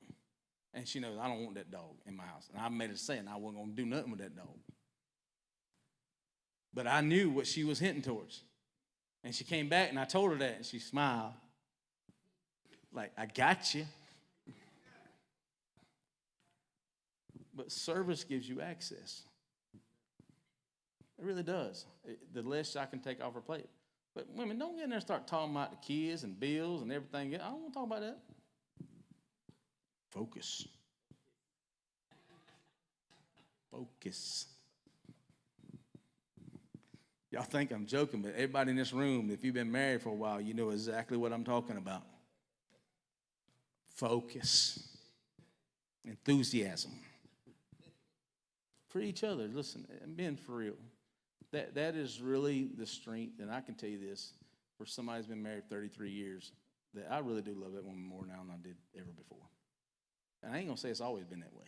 And she knows I don't want that dog in my house. And I made her say I wasn't going to do nothing with that dog. But I knew what she was hinting towards. And she came back, and I told her that, and she smiled. Like, I got you. But service gives you access. It really does. The less I can take off her plate. But women, don't get in there and start talking about the kids and bills and everything. I don't want to talk about that. Focus. Focus. Y'all think I'm joking, but everybody in this room, if you've been married for a while, you know exactly what I'm talking about. Focus. Enthusiasm. For each other. Listen, being for real. That is really the strength, and I can tell you this, for somebody who's been married 33 years, that I really do love that woman more now than I did ever before. And I ain't going to say it's always been that way.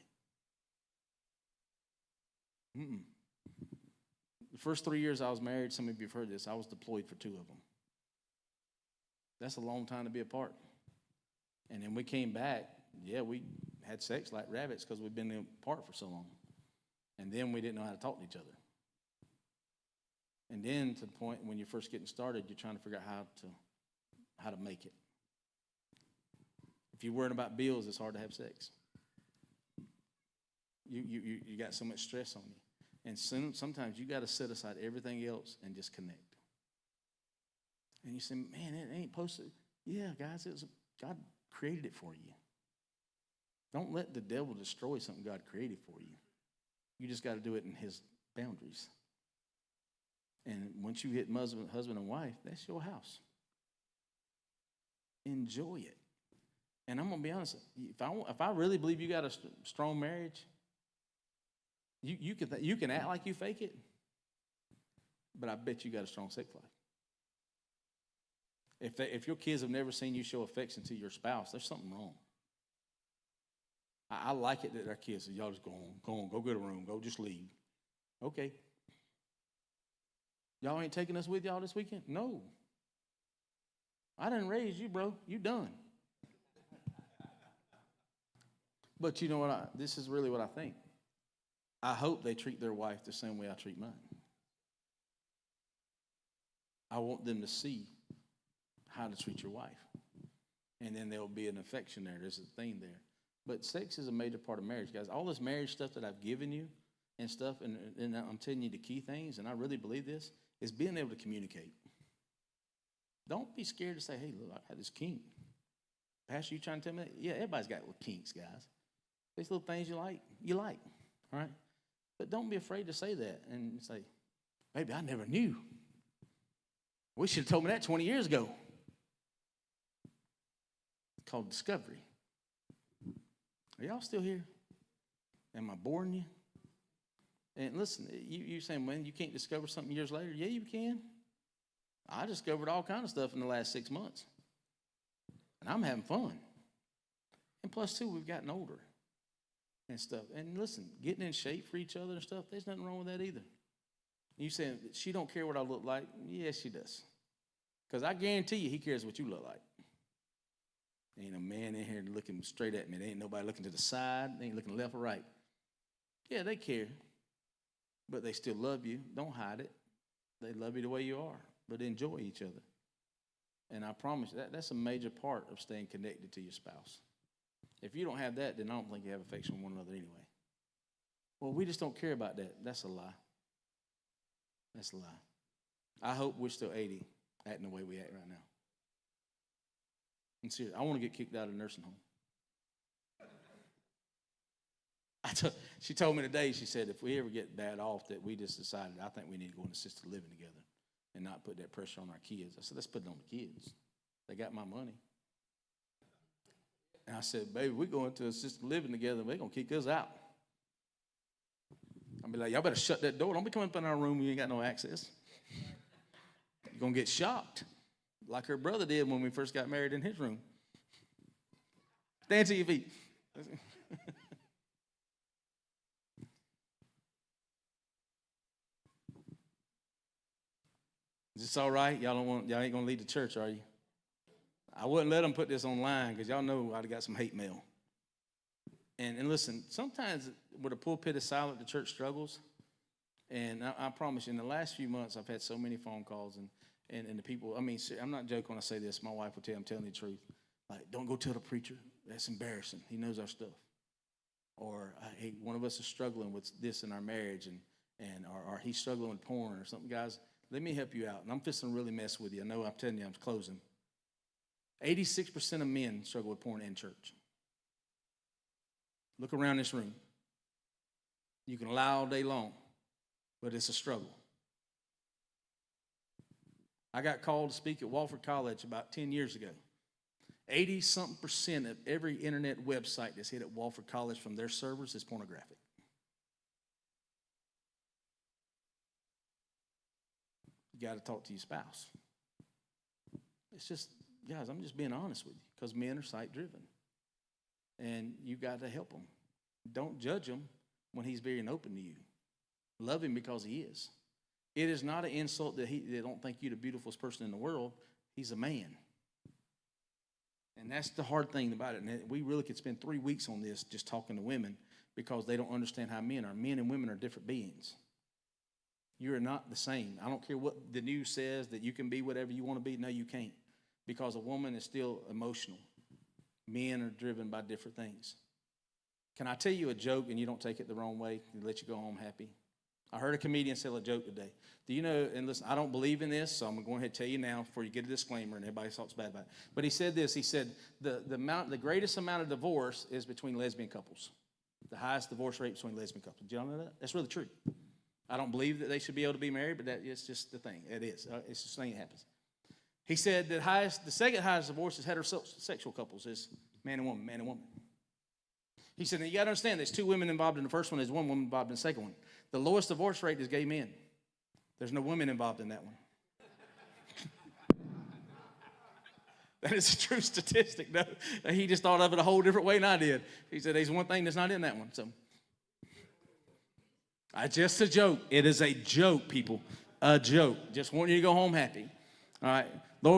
The first 3 years I was married, some of you have heard this, I was deployed for 2 of them. That's a long time to be apart. And then we came back, we had sex like rabbits because we'd been apart for so long. And then we didn't know how to talk to each other. And then to the point when you're first getting started, you're trying to figure out how to make it. If you're worried about bills, it's hard to have sex. You got so much stress on you. And sometimes you got to set aside everything else and just connect. And you say, man, it ain't posted. Yeah, guys, God created it for you. Don't let the devil destroy something God created for you. You just got to do it in his boundaries. And once you hit husband and wife, that's your house. Enjoy it. And I'm going to be honest, if I really believe you got a strong marriage, you can act like you fake it, but I bet you got a strong sex life. If your kids have never seen you show affection to your spouse, there's something wrong. I like it that our kids say, y'all just go get a room, go just leave. Okay. Y'all ain't taking us with y'all this weekend? No. I didn't raise you, bro. You done. But you know what? This is really what I think. I hope they treat their wife the same way I treat mine. I want them to see how to treat your wife. And then there'll be an affection there. There's a thing there. But sex is a major part of marriage, guys. All this marriage stuff that I've given you and stuff, and I'm telling you the key things, and I really believe this, is being able to communicate. Don't be scared to say, hey, look, I had this kink. Pastor, you trying to tell me that? Yeah, everybody's got little kinks, guys. These little things you like, all right? But don't be afraid to say that and say, baby, I never knew. We should have told me that 20 years ago. It's called discovery. Are y'all still here? Am I boring you? And listen, you saying, man, you can't discover something years later? Yeah, you can. I discovered all kinds of stuff in the last 6 months. And I'm having fun. And plus, too, we've gotten older and stuff. And listen, getting in shape for each other and stuff, there's nothing wrong with that either. You saying, she don't care what I look like? Yes, she does. Because I guarantee you, he cares what you look like. There ain't a man in here looking straight at me. There ain't nobody looking to the side. They ain't looking left or right. Yeah, they care. But they still love you. Don't hide it. They love you the way you are. But enjoy each other. And I promise you, that's a major part of staying connected to your spouse. If you don't have that, then I don't think you have affection for one another anyway. Well, we just don't care about that. That's a lie. That's a lie. I hope we're still 80 acting the way we act right now. And seriously, I want to get kicked out of the nursing home. She told me today, she said, if we ever get bad off, that we just decided, I think we need to go into assisted living together and not put that pressure on our kids. I said, let's put it on the kids. They got my money. And I said, baby, we're going to assisted living together, and they're going to kick us out. I'll be like, y'all better shut that door. Don't be coming up in our room when you ain't got no access. You're going to get shocked, like her brother did when we first got married in his room. Stand to your feet. Is this all right? Y'all ain't gonna leave the church, are you? I wouldn't let them put this online because y'all know I'd got some hate mail. And listen, sometimes where the pulpit is silent, the church struggles. And I promise you, in the last few months, I've had so many phone calls, And the people, I mean, I'm not joking when I say this. My wife will tell you I'm telling you the truth. Like, don't go tell the preacher. That's embarrassing. He knows our stuff. Or, hey, one of us is struggling with this in our marriage, or he's struggling with porn or something. Guys, let me help you out. And I'm fixing to really mess with you. I know I'm telling you I'm closing. 86% of men struggle with porn in church. Look around this room. You can lie all day long, but it's a struggle. I got called to speak at Wofford College about 10 years ago. 80-something% of every internet website that's hit at Wofford College from their servers is pornographic. You got to talk to your spouse. It's just, guys, I'm just being honest with you, because men are sight-driven. And you got to help them. Don't judge him when he's being open to you. Love him because he is. It is not an insult that they don't think you're the beautifulest person in the world. He's a man. And that's the hard thing about it. And we really could spend 3 weeks on this just talking to women, because they don't understand how men are. Men and women are different beings. You are not the same. I don't care what the news says, that you can be whatever you want to be. No, you can't. Because a woman is still emotional. Men are driven by different things. Can I tell you a joke and you don't take it the wrong way and let you go home happy? I heard a comedian tell a joke today. Do you know, and listen, I don't believe in this, so I'm going to go ahead and tell you now before you get a disclaimer and everybody talks bad about it. But he said this, he said, the greatest amount of divorce is between lesbian couples. The highest divorce rate between lesbian couples. Do y'all know that? That's really true. I don't believe that they should be able to be married, but that is just the thing. It is. It's just the thing that happens. He said the second highest divorce is heterosexual couples, is man and woman, man and woman. He said, now you got to understand, there's two women involved in the first one, there's one woman involved in the second one. The lowest divorce rate is gay men. There's no women involved in that one. That is a true statistic. No, he just thought of it a whole different way than I did. He said, there's one thing that's not in that one. So, just a joke. It is a joke, people. A joke. Just want you to go home happy. All right. Lord,